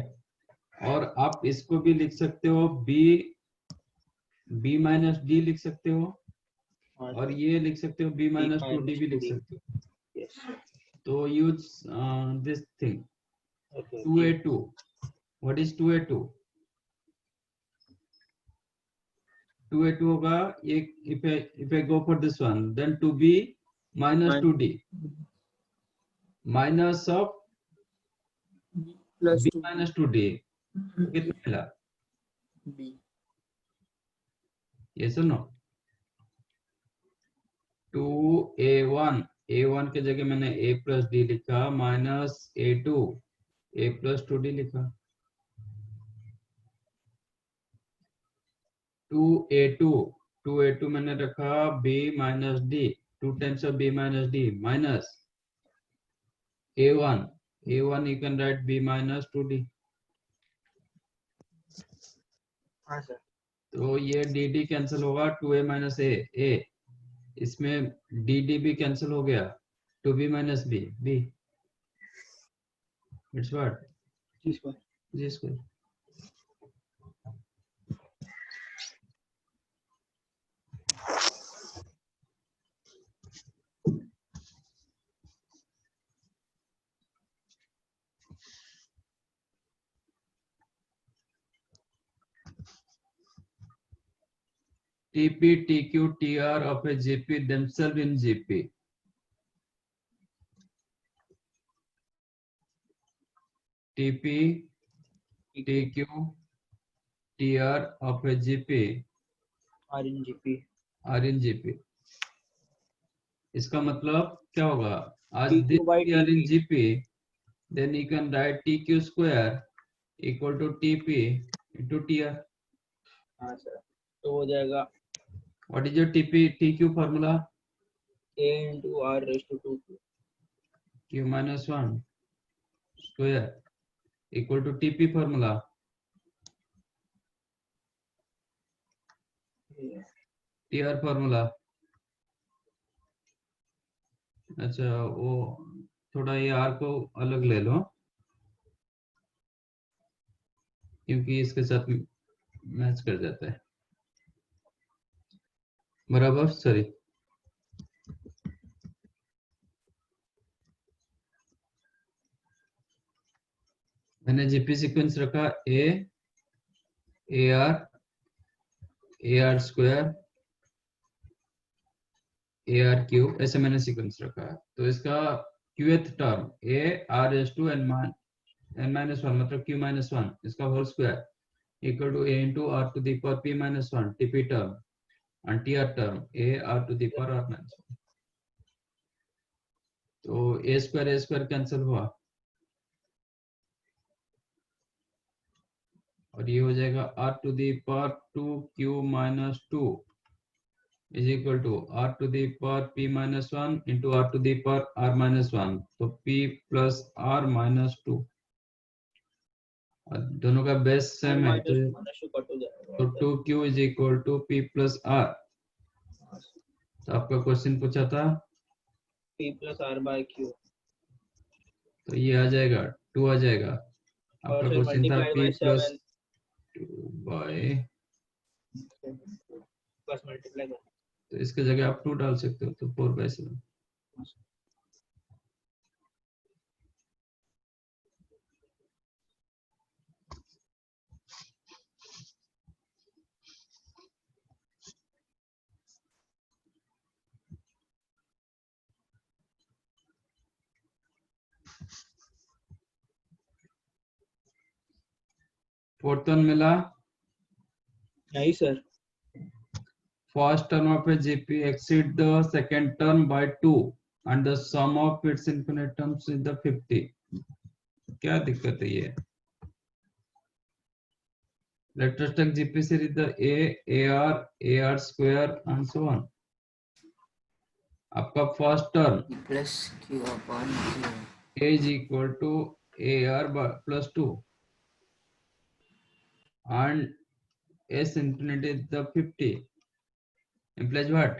और आप इसको भी लिख सकते हो b माइनस डी लिख सकते हो, हाँ और सर। ये लिख सकते हो b b minus 2d minus भी लिख 2d। सकते हो। Yes sir. तो use this thing Okay. 2a2। What is 2a2? 2a2 होगा ये, if I go for this one, then 2b minus 2d minus of plus b 2 minus 2d, कितना मिला? b ये सुनो, 2a1 के जगह मैंने a प्लस डी लिखा, minus a2 a plus 2d लिखा। 2a2 मैंने रखा b minus D, 2 times of b minus D, minus a1 you can write b minus 2d। हाँ सर। तो ये dd कैंसिल होगा, 2a माइनस a, इसमें dd भी कैंसिल हो गया, 2b minus b, it's what? G square. TP, TQ, TR of a GP themselves in GP. TP, TQ, TR of a GP R in GP। are in GP। इसका मतलब क्या होगा? As TQ this by are in TP। GP, then you can write TQ square equal to TP into TR। हाँ सर। तो हो जाएगा What is your TQ formula? a into r raised to 2 Q minus 1 square equal to TP formula। TR formula। अच्छा, वो थोड़ा ये R को अलग ले लो, क्योंकि इसके साथ मैच कर जाता है, बराबर। सॉरी, मैंने जीपी सीक्वेंस रखा AR स्क्वायर AR क्यूब, ऐसे मैंने सीक्वेंस रखा है। तो इसका क्यूएथ टर्म AR⁻n -1 मतलब Q - 1, इसका whole square equal to A into R to the power P - 1 TP term and TR term AR to the power R - 1। तो A स्क्वायर कैंसिल हुआ, और ये हो जाएगा R to the power 2Q - 2 is equal to R to the power P - 1 into R to the power R - 1। तो P plus R - 2, और दोनों का बेस सेम है, तो कट हो जाएगा। 2Q is equal to P plus R। तो आपका क्वेश्चन पूछा था p plus r by q। तो ये आ जाएगा 2 आ जाएगा। और आपका फिर क्वेश्चन था multiply P by plus 7 2 by, बस मल्टीप्लाई कर। तो इसके जगह आप 2 डाल सकते हो, तो 4/7। फोर्थ वन मिला, नहीं sir. First term of A GP exceed the second term by 2 and the sum of its infinite terms is the 50. क्या दिक्कत है ये? Let us take GP series the AR, AR square and so on. आपका first term plus Q upon Q A is equal to AR plus 2 and S infinity is the 50 implies what?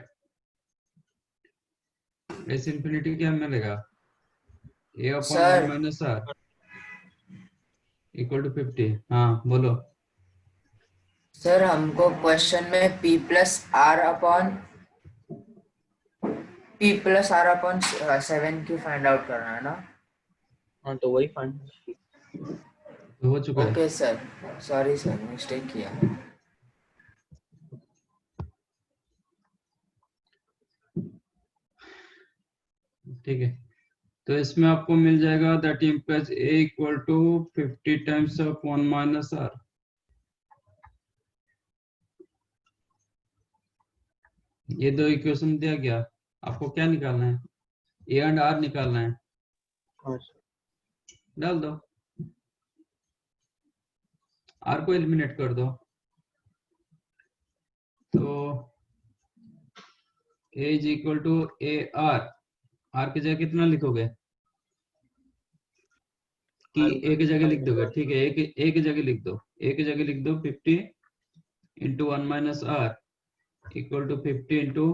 S infinity क्या मिलेगा? A upon Sir. 1 minus R equal to 50. हाँ बोलो। सर हमको क्वेश्चन में P plus R upon 7 Q find out करना है ना? हाँ तो वही फाइंड तो हो चुका है। Okay sir, sorry sir, mistake किया। ठीक है, तो इसमें आपको मिल जाएगा that implies A equal to 50 times of 1 minus R। ये दो इक्वेशन दिया गया, आपको क्या निकालना है? A एंड R निकालना है। हाँ डाल दो, R को एलिमिनेट कर दो, तो A is equal to AR। R की जगह कितना लिखोगे? कि A की जगह लिख दोगे? ठीक है, A की जगह लिख दो। A की जगह लिख दो 50 into 1 minus R equal to 50 into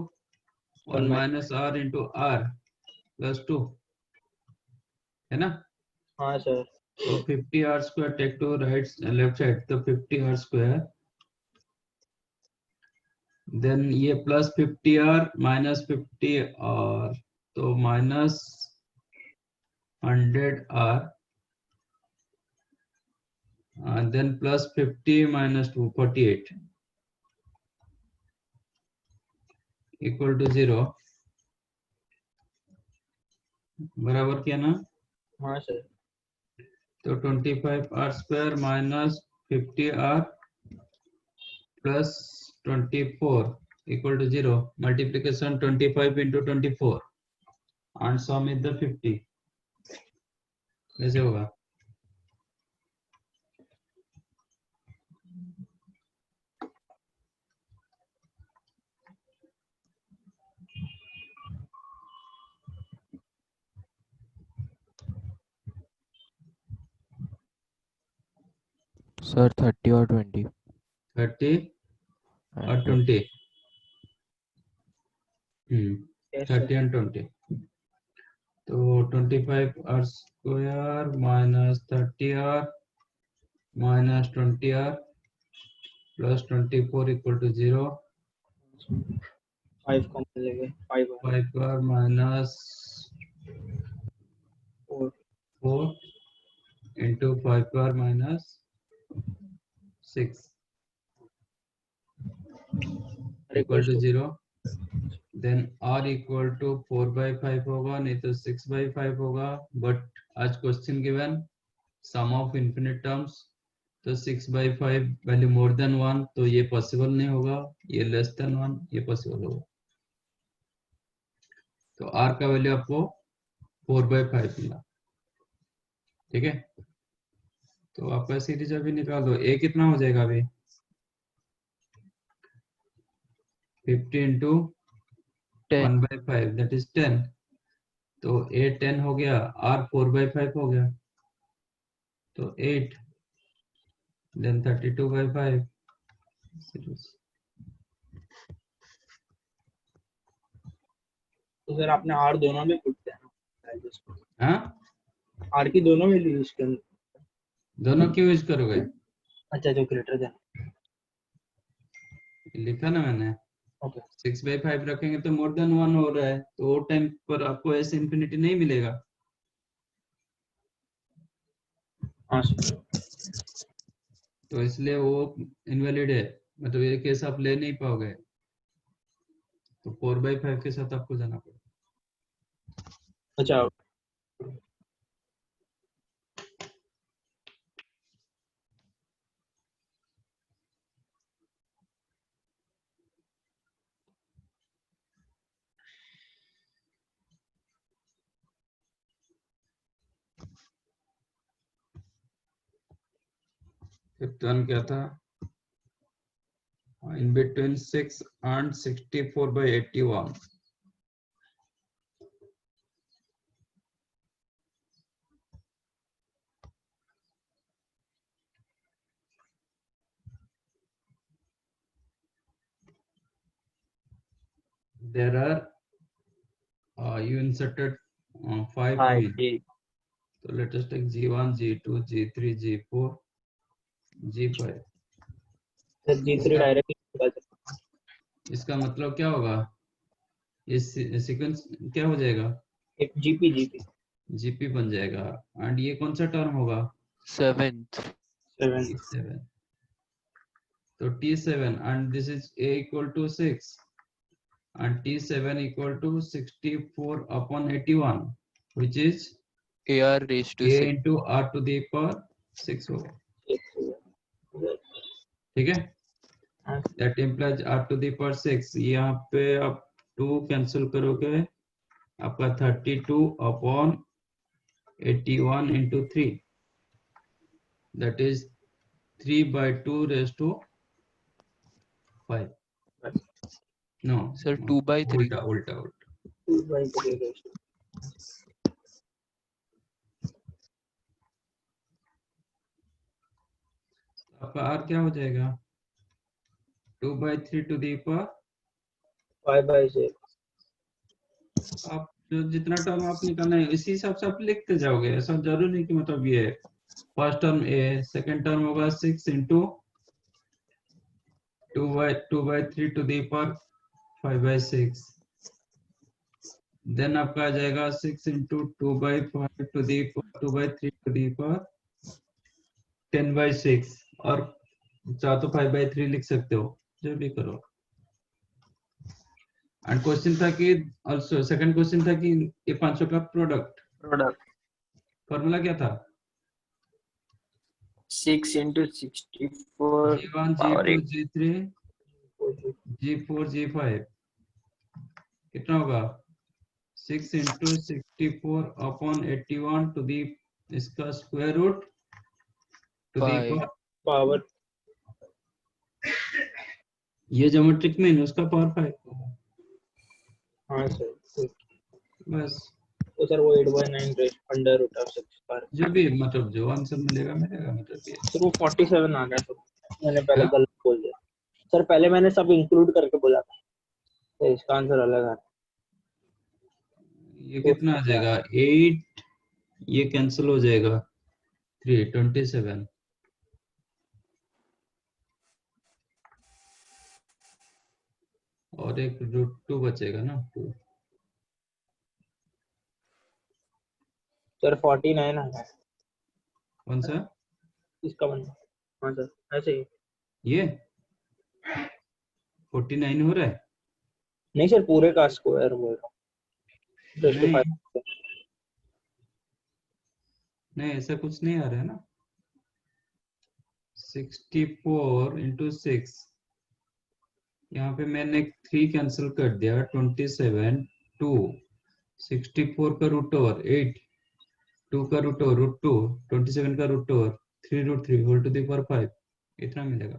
1 minus R into R plus 2, है ना? हाँ सर। तो 50 R square take to right left side, तो 50 R स्क्वायर, देन ये प्लस 50 R माइनस 50 R, तो minus 100 R, then plus 50 minus 2 48 equal to 0। बराबर किया ना? हाँ सर। तो 25 R square minus 50 R plus 24 equal to 0। Multiplication 25 into 24 and sum is the 50। कैसे होगा? सर 30 और 20। 30 और 20। 30 and 20। तो 25 R square minus 30 R minus 20 R plus 24 equal to 0। 5 कम मिलेगा। 5 R minus 4 into 5 R minus 6 equal to 0। Then R equal to 4/5 होगा, नहीं तो 6/5 होगा, बट आज question given sum of infinite terms, तो 6/5 वैल्यू मोर देन 1, तो ये पॉसिबल नहीं होगा, ये लेस देन 1 ये पॉसिबल होगा। तो R का वैल्यू आपको 4/5 मिला। ठीक है, तो आपका सीरीज अभी निकाल दो। A कितना हो जाएगा अभी? 50 इंटू 1/5 दैट इज 10। तो A 10 हो गया, R 4/5 हो गया, तो 8, देन 32/5 सीरीज। तो सर आपने आर दोनों में पुट किया ना? हाँ, आर की दोनों में यूज कर। दोनों क्यों यूज करोगे? अच्छा, जो ग्रेटर देन लिखा ना मैंने। ओके। 6/5 रखेंगे तो मोर देन 1 हो रहा है, तो वो टाइम पर आपको ऐसे इंफिनिटी नहीं मिलेगा। हाँ सर। तो इसलिए वो इनवैलिड है, मतलब ये केस आप ले नहीं पाओगे, तो 4/5 के साथ आपको जाना पड़ेगा। अच्छा, फिफ्थ वन क्या था? In between 6 and 64/81. There are you inserted 5 pin. So let us take G1, G2, G3, G4, G5. Sir G3 directly निकाल सकते हैं। इसका मतलब क्या होगा? इस सीक्वेंस क्या हो जाएगा? एक GP बन जाएगा। एंड ये कौन सा टर्म होगा? 7th। T7। तो T7 and this is A equal to 6 and T7 equal to 64/81 which is AR raised to A 6। into R to the power 6 होगा। ठीक है? That implies R to the power 6। यहाँ पे आप 2 कैंसिल करोगे, आपका 32/81 into 3, that is 3/2 raised to 5। No, Sir, 2/3। उल्टा 2/3 raised to। आपका R क्या हो जाएगा? 2/3 to the power 5/6। आप जो जितना टर्म आप निकालना है इसी हिसाब से आप लिखते जाओगे। ऐसा जरूरी नहीं कि मतलब ये first term A, second term होगा 6 into 2/3 to the power 5/6। Then आपका आ जाएगा 6 into 2/5 to the power 2/3 to the power 10/6। और चाहे तो 5/3 लिख सकते हो, जो भी करो। एंड क्वेश्चन था कि ऑल्सो सेकंड क्वेश्चन था कि ये पांचों का प्रोडक्ट फॉर्मूला क्या था? 6 into 64 G1, power G2, G3, G4, G5 कितना होगा? 6 into 64/81 to the इसका square root to the power. ये ज्योमेट्रिक मीन उसका पावर 5 होगा। हाँ सर। बस तो सर वो 8/9 रेस्ट अंडर रूट ऑफ 6 पर जो भी मतलब जो आंसर मिलेगा मतलब ये सर वो 47 आ गया। सर मैंने पहले हाँ? गलत बोल दिया सर, पहले मैंने सब इंक्लूड करके बोला था, तो इसका आंसर अलग है। ये कितना आ जाएगा? 8, ये कैंसिल हो जाएगा 3, 27 और एक √2 बचेगा ना 2। सर 49 आ गया कौन सा? इसका बनना। हाँ सर ऐसे ही। ये 49 हो रहा है? नहीं सर पूरे का स्क्वायर बोल रहा हूँ। नहीं ऐसा कुछ नहीं आ रहा है ना। 64 into 6 यहाँ पे मैंने 3 कैंसिल कर दिया। 27 2 64 का √8 2 का √2 27 का √2 3√3 होल टू द पावर 5 इतना मिलेगा।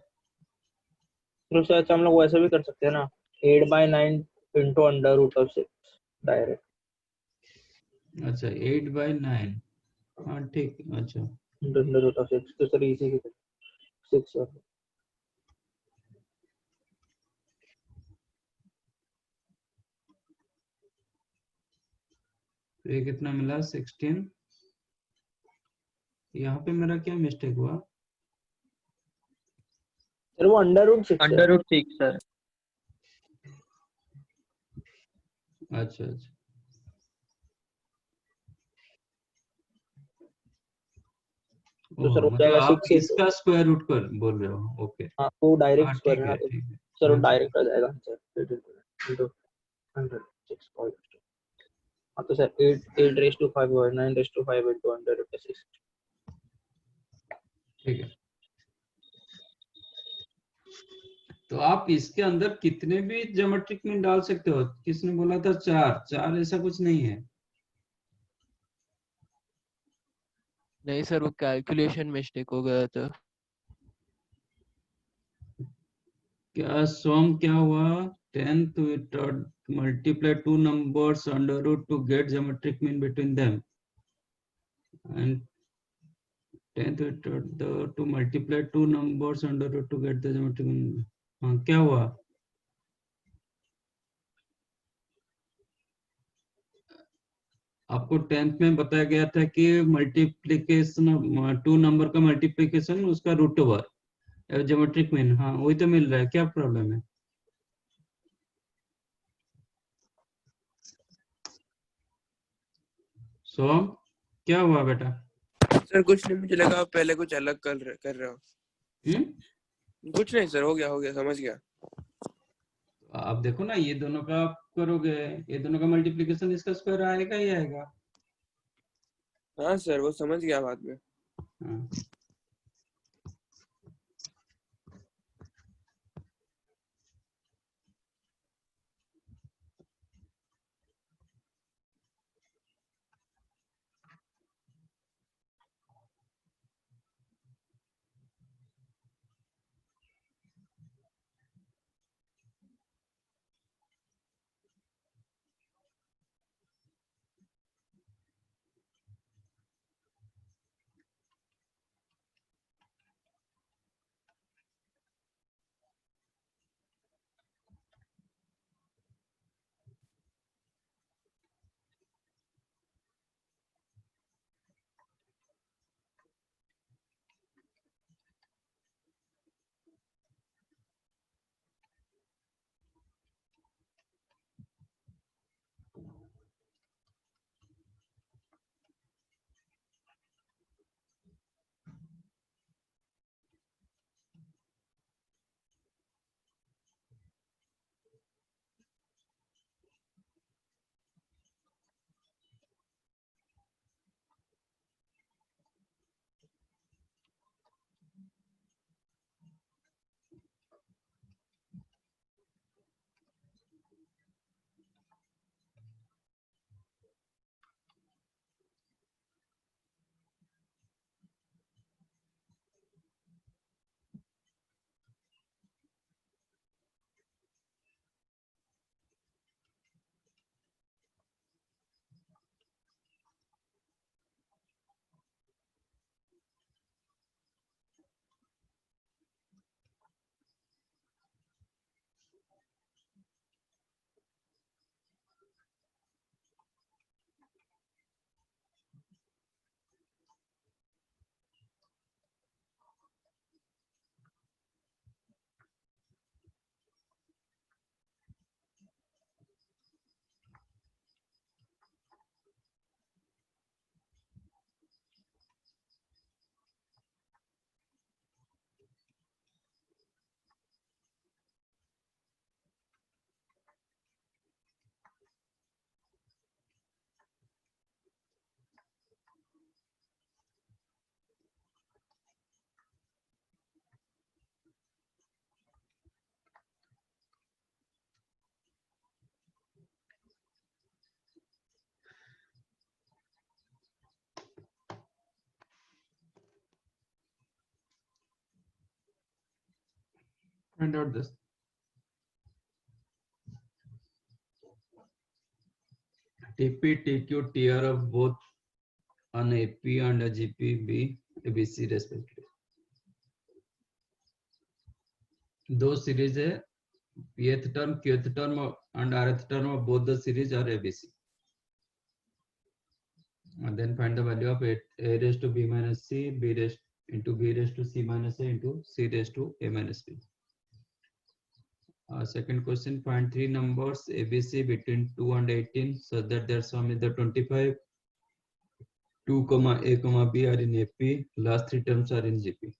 तो सर अच्छा हम लोग वैसे भी कर सकते हैं ना, 8/9 into under root of 6 direct. अच्छा 8/9 हाँ ठीक। अच्छा अंडर रूट ऑफ 6 तो सर इजी की 6 सर। तो ये कितना मिला? 16। यहाँ पे मेरा क्या मिस्टेक हुआ? सर वो अंडर रूट 6 सर। अच्छा अच्छा तो सर हो मतलब जाएगा आप 6 इसका स्क्वायर रूट कर बोल रहे हो? ओके हाँ वो डायरेक्ट हाँ स्क्वायर ठीक है है तो ठीक है। सर वो हाँ, डायरेक्ट आ जाएगा सर into 106 हाँ तो सर 8 raised to 5 और 9 raised to 5 into under root of 6। ठीक है। तो आप इसके अंदर कितने भी ज्योमेट्रिक मीन डाल सकते हो। किसने बोला था 4? ऐसा कुछ नहीं है। नहीं सर वो कैलकुलेशन मिस्टेक हो गया था। क्या सोम क्या हुआ? 10th multiply two numbers under root to get geometric mean between them, and 10th to multiply two numbers under root to get the geometric mean. हाँ, क्या हुआ? आपको 10th में बताया गया था कि मल्टीप्लीकेशन टू नंबर का मल्टीप्लीकेशन उसका रूट ओवर ज्योमेट्रिक मीन, हाँ वही तो मिल रहा है, क्या प्रॉब्लम है? सोम क्या हुआ बेटा? सर कुछ नहीं, मुझे लगा आप पहले कुछ अलग कर रहे हो। कुछ नहीं सर, हो गया समझ गया। आप देखो ना, ये दोनों का आप करोगे, ये दोनों का मल्टीप्लीकेशन इसका स्क्वायर आएगा ही आएगा। हाँ सर, वो समझ गया बाद में। हाँ। Find out this. TP, TQ, TR of both an AP and a GP be ABC respectively. दो सीरीज है, pth term, qth term and rth term of both the series are ABC. And then find the value of a raised to b minus c, b raised into b raised to c minus a into c raised to a minus b. Second question, find three numbers ABC between 2 and 18 so that their sum is the 25. 2, a, b are in AP, last three terms are in GP.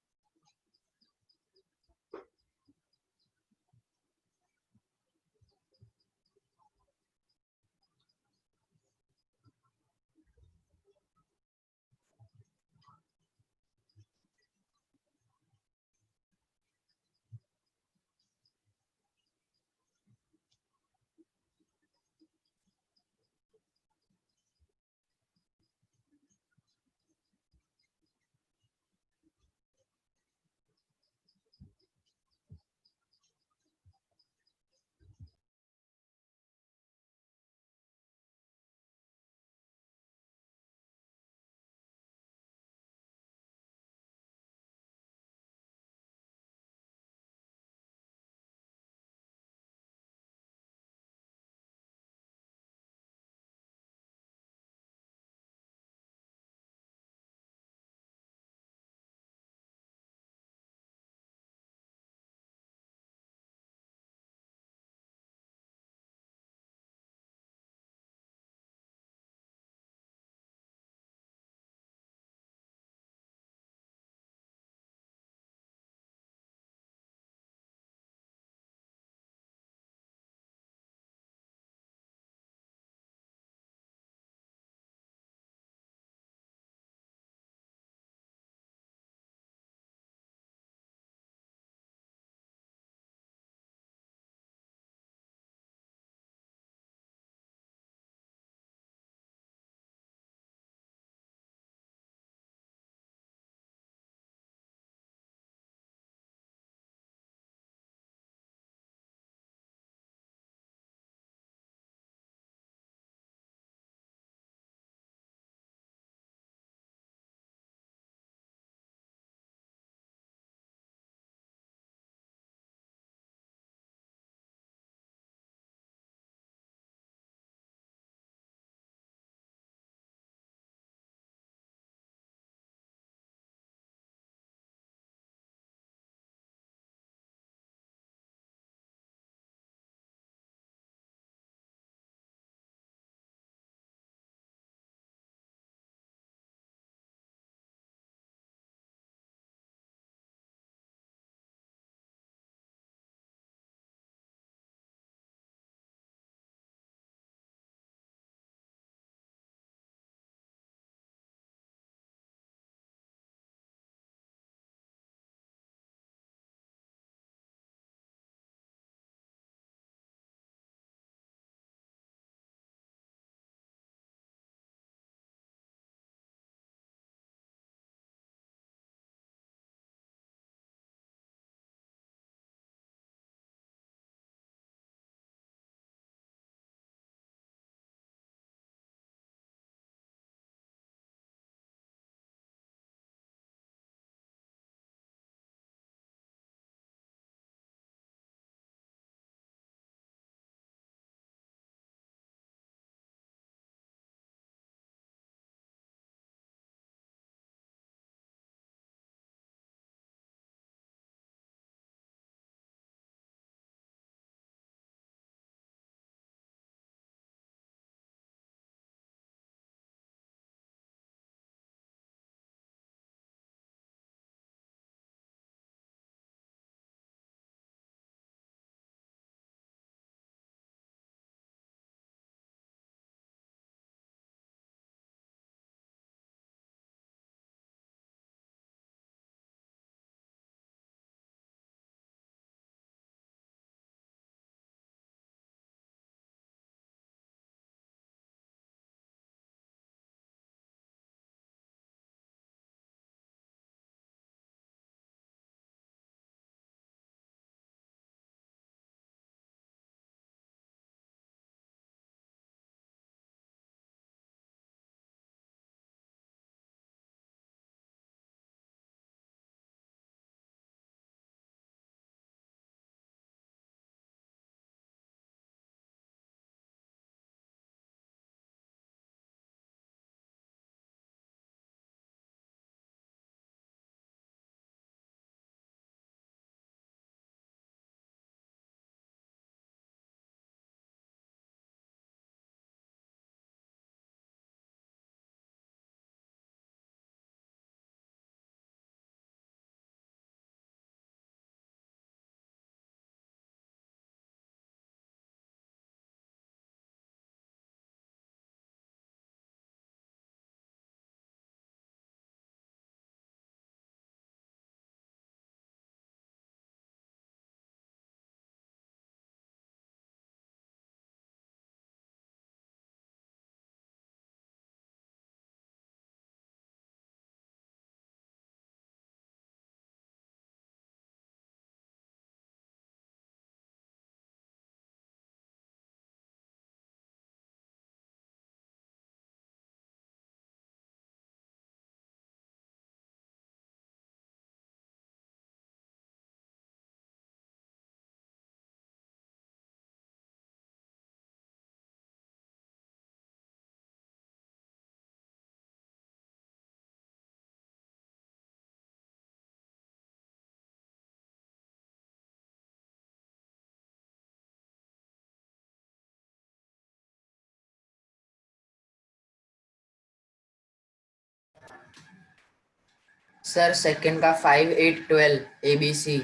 Sir second का 5 8 12 ABC।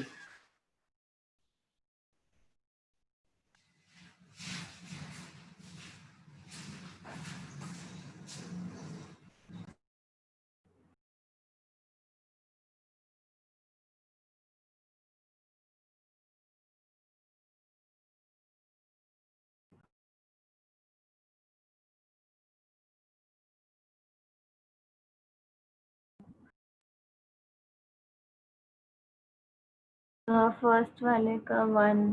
फर्स्ट वाले का 1।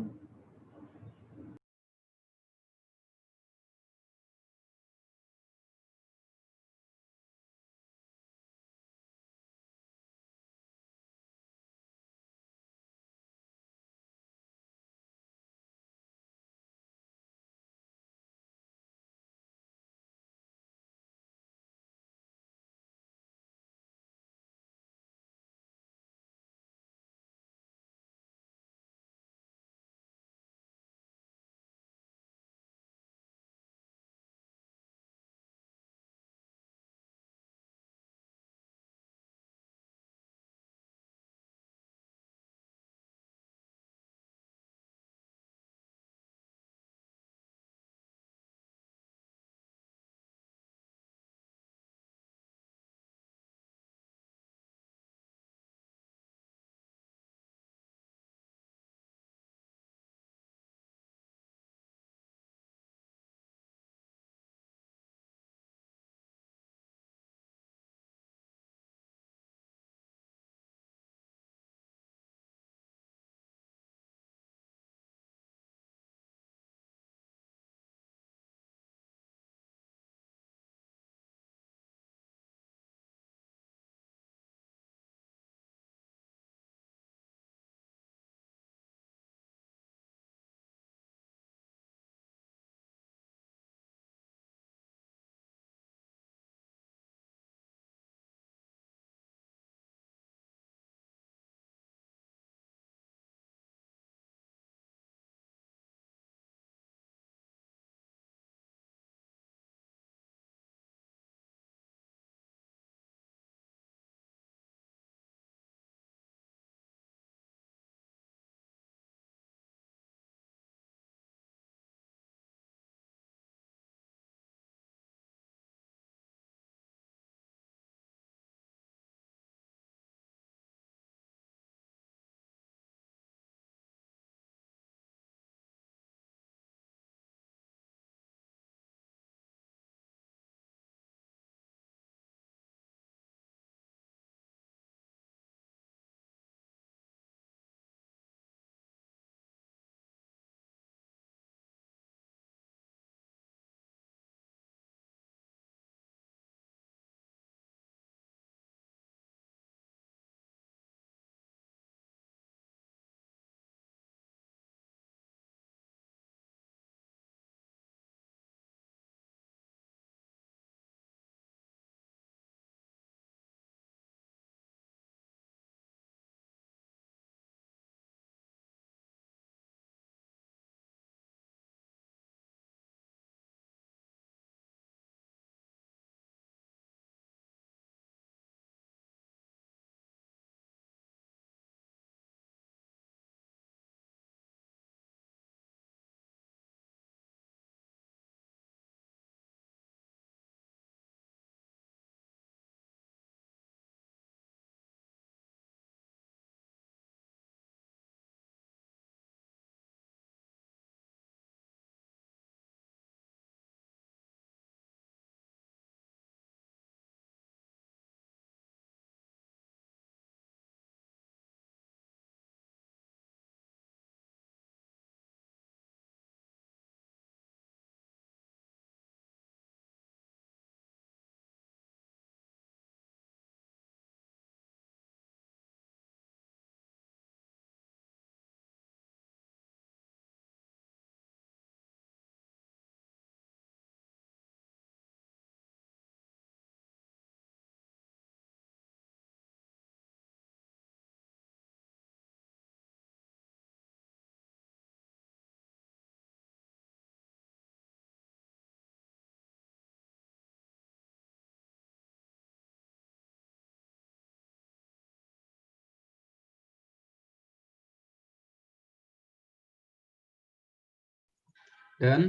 डन।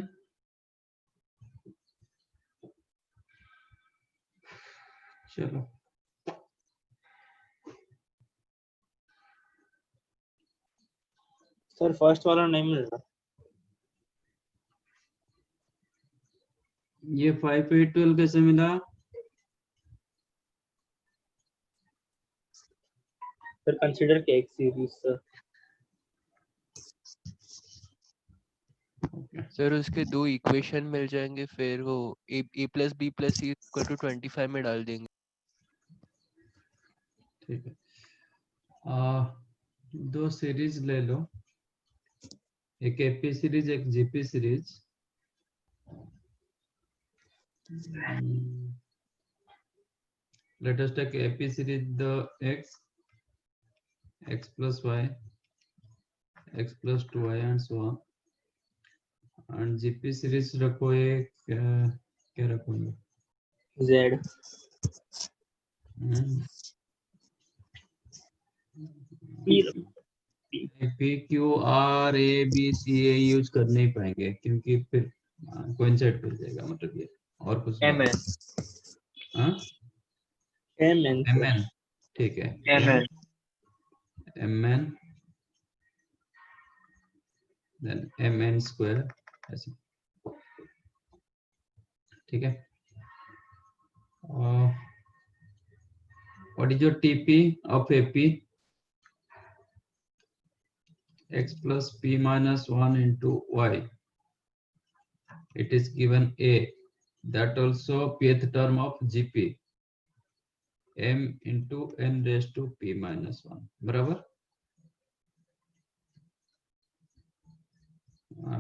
चलो सर फर्स्ट वाला नहीं मिल रहा। ये 5 8 12 कैसे मिला? सर कंसीडर के एक सीरीज सर। सर उसके दो इक्वेशन मिल जाएंगे, फिर वो a plus B plus C equal to 25 में डाल देंगे। ठीक है, दो सीरीज ले लो, एक एपी सीरीज एक GP series. Let us take AP series the x plus y, x plus 2y and so on. And GP series रखो एक क्या रखोगे? Z P Q R A B C A use कर नहीं पाएंगे क्योंकि फिर कोइंसाइड कर जाएगा, मतलब ये और कुछ MN MN ठीक है, MN then MN square ऐसे, ठीक है। What is your TP of AP? X plus P minus 1 into Y. It is given A. That also pth term of GP. M into N raised to P minus 1. बराबर?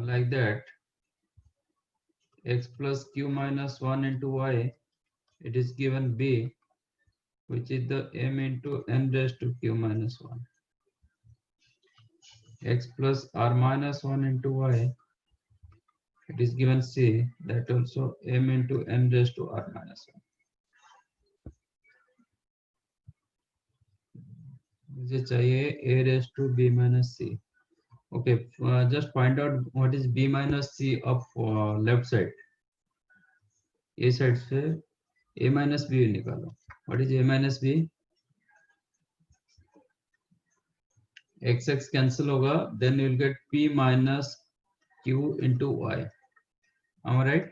Like that, X plus Q minus 1 into Y, it is given B, which is the M into N raised to Q minus 1. X plus R minus 1 into Y, it is given C, that also M into N raised to R minus 1. मुझे चाहिए A raised to B minus C. Okay, just find out what is B minus C of left side. A side से A minus B निकालो. What is A minus B? X cancel होगा, then you will get P minus Q into Y. Am I right?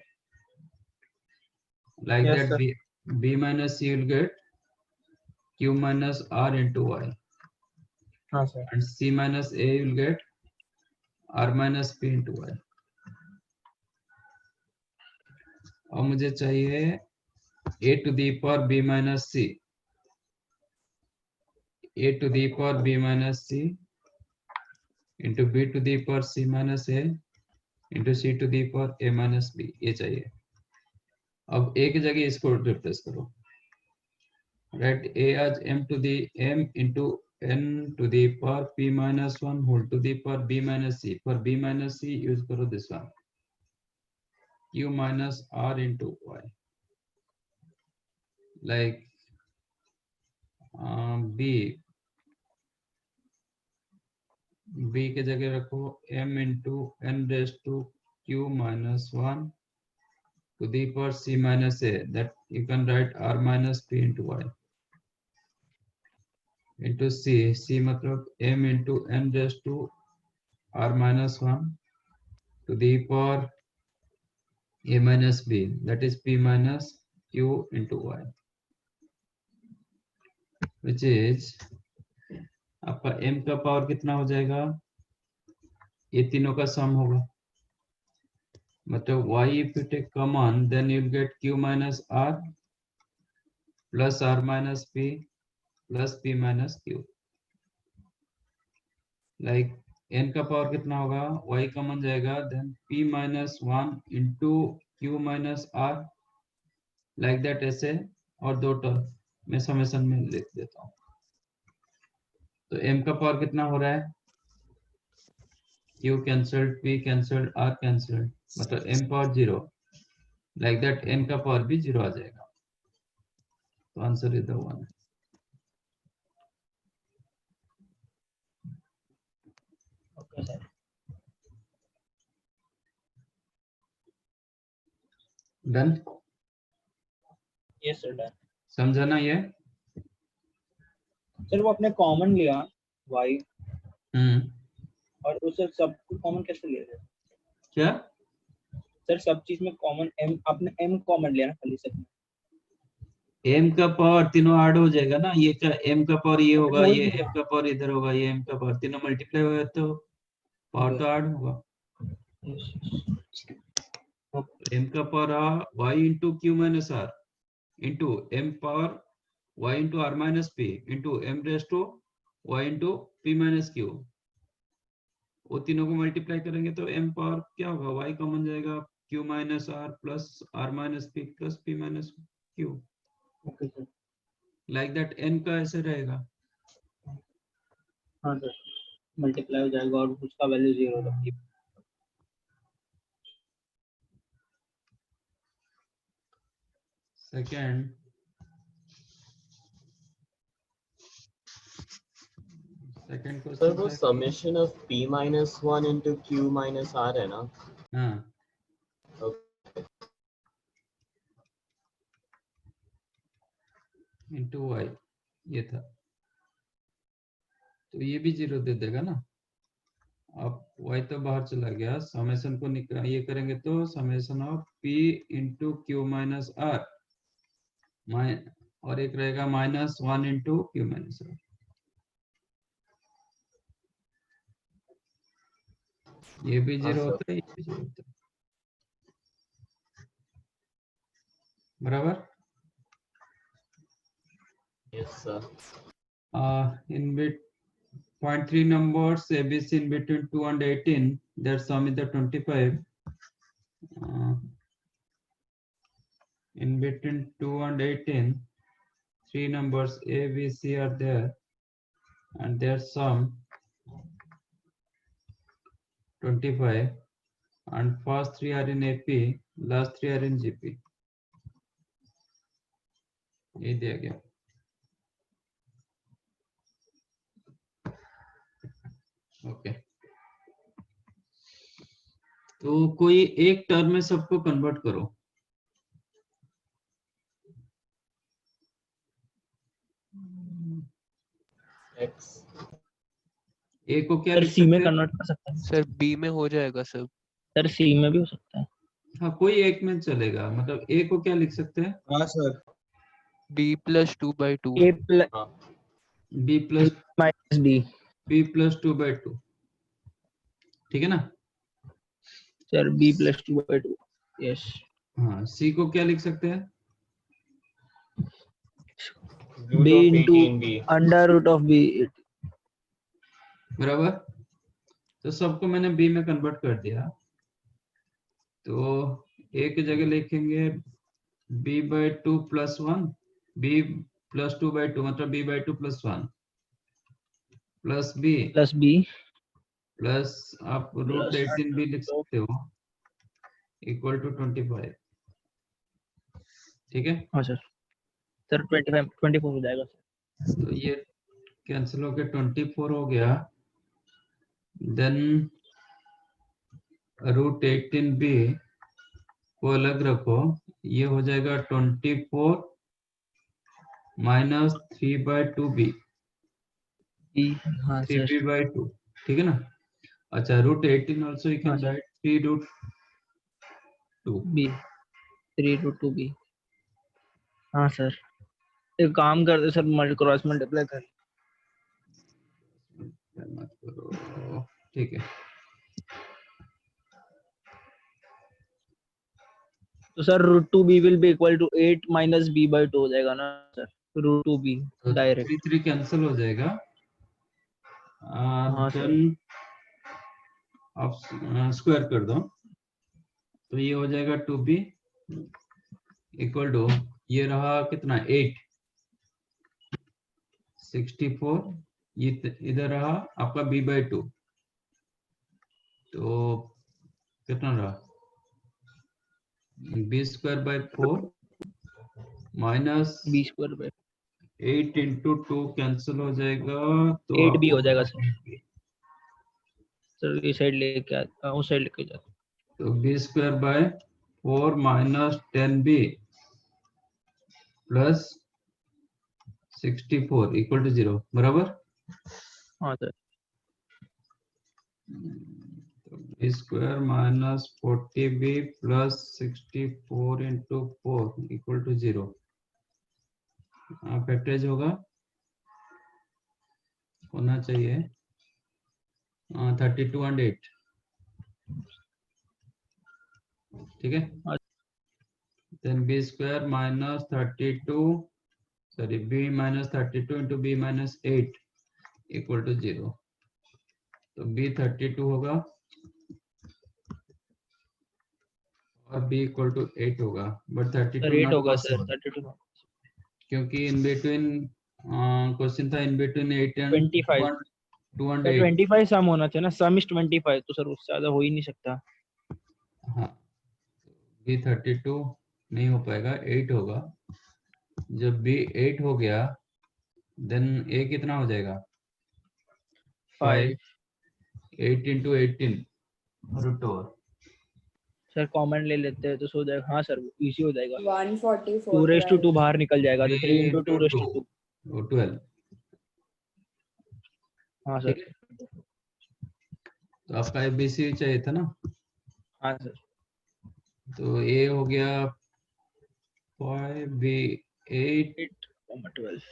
Like yes, that, sir. B minus C will get Q minus R into Y. हाँ sir. And C minus A will get R minus P into Y. और मुझे चाहिए A to the power B minus C. A to the power B minus C into B to the power C minus A into C to the power A minus B. ये चाहिए। अब A की जगह इसको रिप्लेस करो। Write A as M to the M into N to the power P minus 1 whole to the power B minus C. For B minus C, use करो this one. Q minus R into Y. Like B के जगह रखो M into N raised to Q minus 1 to the power C minus A. That you can write R minus P into Y. Into C. C मतलब M into N raised to R minus 1 to the power A minus B. That is P minus Q into Y. Which is आपका M का पावर कितना हो जाएगा? ये तीनों का सम होगा, मतलब Y if you take common, then you'll get Q minus R plus R minus P plus P minus Q. Like N का पावर कितना होगा? Y कॉमन जाएगा, then P minus 1 into Q minus R, like that ऐसे, और दो टर्म मैं समेशन में लिख देता हूँ। तो M का पावर कितना हो रहा है? Q cancelled, P cancelled, R cancelled, मतलब M power 0, like that N का पावर भी 0 आ जाएगा। तो answer is the 1। Okay sir. Done? Yes sir done. समझा ना ये? सर वो अपने कॉमन लिया y और उसे सब कॉमन कैसे ले रहे? क्या? सर सब चीज में कॉमन m, आपने m कॉमन लिया ना खाली सब। m का पावर तीनों ऐड हो जाएगा ना, ये क्या m का पावर ये होगा, वही ये तो। m का पावर इधर होगा, ये m का पावर तीनों मल्टीप्लाई होगा तो पावर तो ऐड होगा। m का power y into Q minus R into m power y into R minus P into m raise to y into P minus Q, वो तीनों को मल्टीप्लाई करेंगे तो m पावर क्या होगा, y कॉमन जाएगा, q minus R plus R minus P plus P minus Q. Okay sir. Like that n का ऐसे रहेगा। हाँ सर मल्टीप्लाई हो जाएगा और उसका वैल्यू 0 होगा। सेकंड सर क्वेश्चन वो summation of p minus 1 into q minus r है ना? हाँ इंटू y ये था, तो ये भी 0 दे देगा ना। अब y तो बाहर चला गया, समेशन को निकाल ये करेंगे तो summation of p into Q minus R और एक रहेगा minus 1 into Q minus R. ये भी 0 होता है, ये भी 0 होता है, बराबर। Yes sir. In bit 0.3 numbers ABC in between 2 and 18, their sum is the 25. In between 2 and 18, 3 numbers A, B, C are there, and their sum 25, and first 3 are in AP, last 3 are in GP. ये दिया गया। ओके, तो कोई एक टर्म में सबको कन्वर्ट करो। x ए को क्या सर लिख सी में सकते हैं? कन्वर्ट कर सकते हैं। सर बी में हो जाएगा सब। सर सी में भी हो सकता है। हाँ कोई एक में चलेगा, मतलब ए को क्या लिख सकते हैं? हाँ sir B plus 2/2। A plus B plus minus D. B plus 2/2, ठीक है ना। Sir B plus 2/2। यस। हाँ सी को क्या लिख सकते हैं? B into under root of B. बराबर। तो सबको मैंने बी में कन्वर्ट कर दिया, तो ए की जगह लिखेंगे b/2 प्लस 1, b प्लस 2/2 मतलब b/2 plus 1 plus B plus आप रूट 18 भी लिख सकते हो इक्वल टू 25, ठीक है। हाँ सर। सर 24 हो जाएगा सर। तो ये कैंसिल होके 24 हो गया, देन रूट 18b को अलग रखो, ये हो जाएगा 24 माइनस 3/2b, हाँ सर 3b/2, ठीक है ना। अच्छा root 18 also you can write 3√2b, 3√2b। हाँ सर एक काम करते सर क्रॉस मल्टीप्लाई कर। मत करो, ठीक है। तो sir √2b will be equal to 8 minus b/2 हो जाएगा ना सर। √2b डायरेक्ट 3 कैंसिल हो जाएगा। हाँ सर। देन आप स्क्वायर कर दो, तो ये हो जाएगा 2b इक्वल टू ये रहा कितना 8 64, ये इधर रहा आपका b/2, तो कितना रहा b²/4 minus b²/4 8 into 2 cancel हो जाएगा, तो 8b हो जाएगा सर। सर ये साइड लेके उस साइड लेके जाते। तो b²/4 4 minus 10b plus 64 equal to 0 बराबर। हाँ sir. B square minus 40b plus 64 into 4 equal to 0। Factorize होना चाहिए 32 and 8, ठीक है। Then B square minus 32 sorry b minus 32 into b minus 8 equal to 0। तो b 32 होगा और b इक्वल टू 8 होगा, बट 32 8 नॉट होगा सर, पॉसिबल 32 क्योंकि इन बिटवीन क्वेश्चन था in between 8 and 25 2 and sir, 8। 25 सम होना चाहिए ना, सम इज 25, तो सर उससे ज्यादा हो ही नहीं सकता। हाँ, b 32 नहीं हो पाएगा, 8 होगा। जब b 8 हो गया देन a कितना हो जाएगा 5, 8 into 18 root over. Sir common ले लेते हैं तो सो जाएगा। हाँ सर इजी हो जाएगा, 144 2 बाहर निकल जाएगा तो 3 into 2 2 12। हाँ ठीक सर। है, तो आपका एबीसी चाहिए था ना। हाँ सर। तो a हो गया 5, b 8, 12।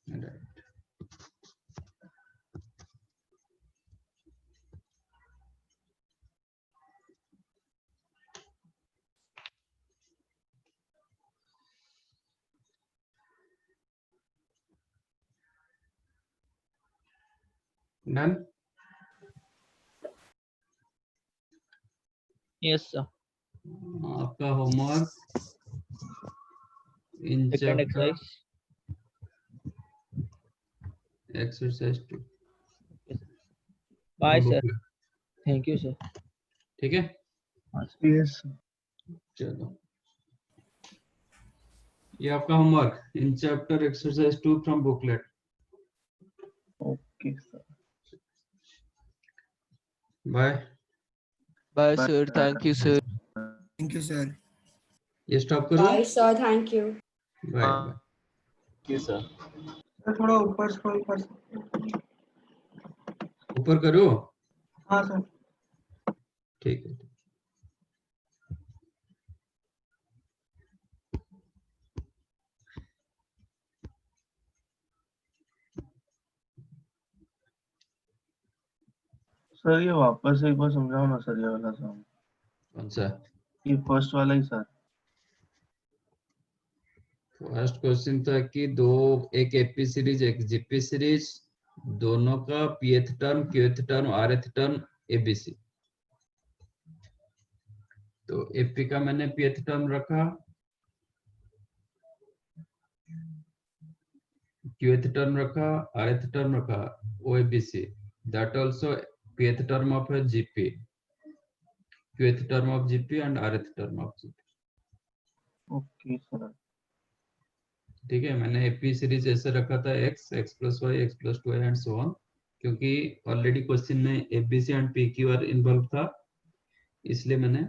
right. Done? Yes sir. आपका homework in second chapter exercise. Exercise 2। Bye sir, thank you sir. ठीक है, यस चलो ये आपका homework in chapter exercise 2 from booklet. Okay sir, bye bye sir, thank you sir. Thank you sir. ये स्टॉप करो। Bye sir, thank you. Bye bye. You sir. Sir थोड़ा ऊपर स्क्रॉल कर सकते हैं? ऊपर करो। हाँ सर। ठीक है। सर ये वापस एक बार समझाओ ना सर, ये वाला सम। कौन सा? ये फर्स्ट वाला ही सर। फर्स्ट क्वेश्चन था कि एक एपी सीरीज एक जीपी सीरीज, दोनों का pth term qth term rth term ABC. तो एपी का मैंने pth टर्म रखा, qth टर्म रखा, rth टर्म रखा ओएबीसी, that also pth term of GP, qth term of GP and rth term of GP. Okay sir. ठीक है, मैंने एपी सीरीज ऐसे रखा था x plus y x plus 2 and so on, क्योंकि ऑलरेडी क्वेश्चन में ABC and PQ R involve था, इसलिए मैंने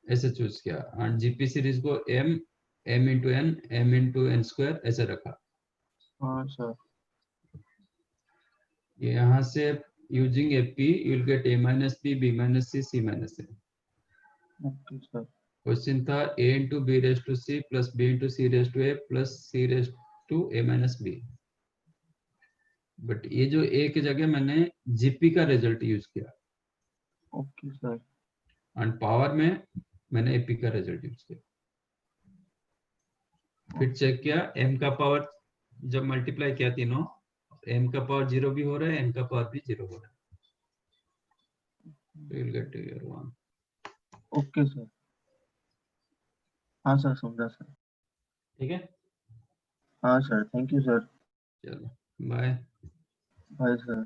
ऐसे चूज किया। एंड जीपी सीरीज को m into n m into n square ऐसे रखा। हाँ सर। यहाँ से using AP you will get a minus b b minus c c minus a। Okay sir. Question था a into B raise to c plus b into c raise to a plus c raise to a minus b, but ये जो a की जगह मैंने जीपी का रिजल्ट यूज किया। Okay sir. एंड पावर में मैंने एपी का रिजल्ट यूज किया। फिर चेक किया m का पावर जब मल्टीप्लाई किया तीनों, m का पावर 0 भी हो रहा है, n का पावर भी 0 हो रहा है। You will get your one. Okay sir. हाँ सर समझा सर। ठीक है, हाँ सर, थैंक यू सर। चलो बाय। Bye sir.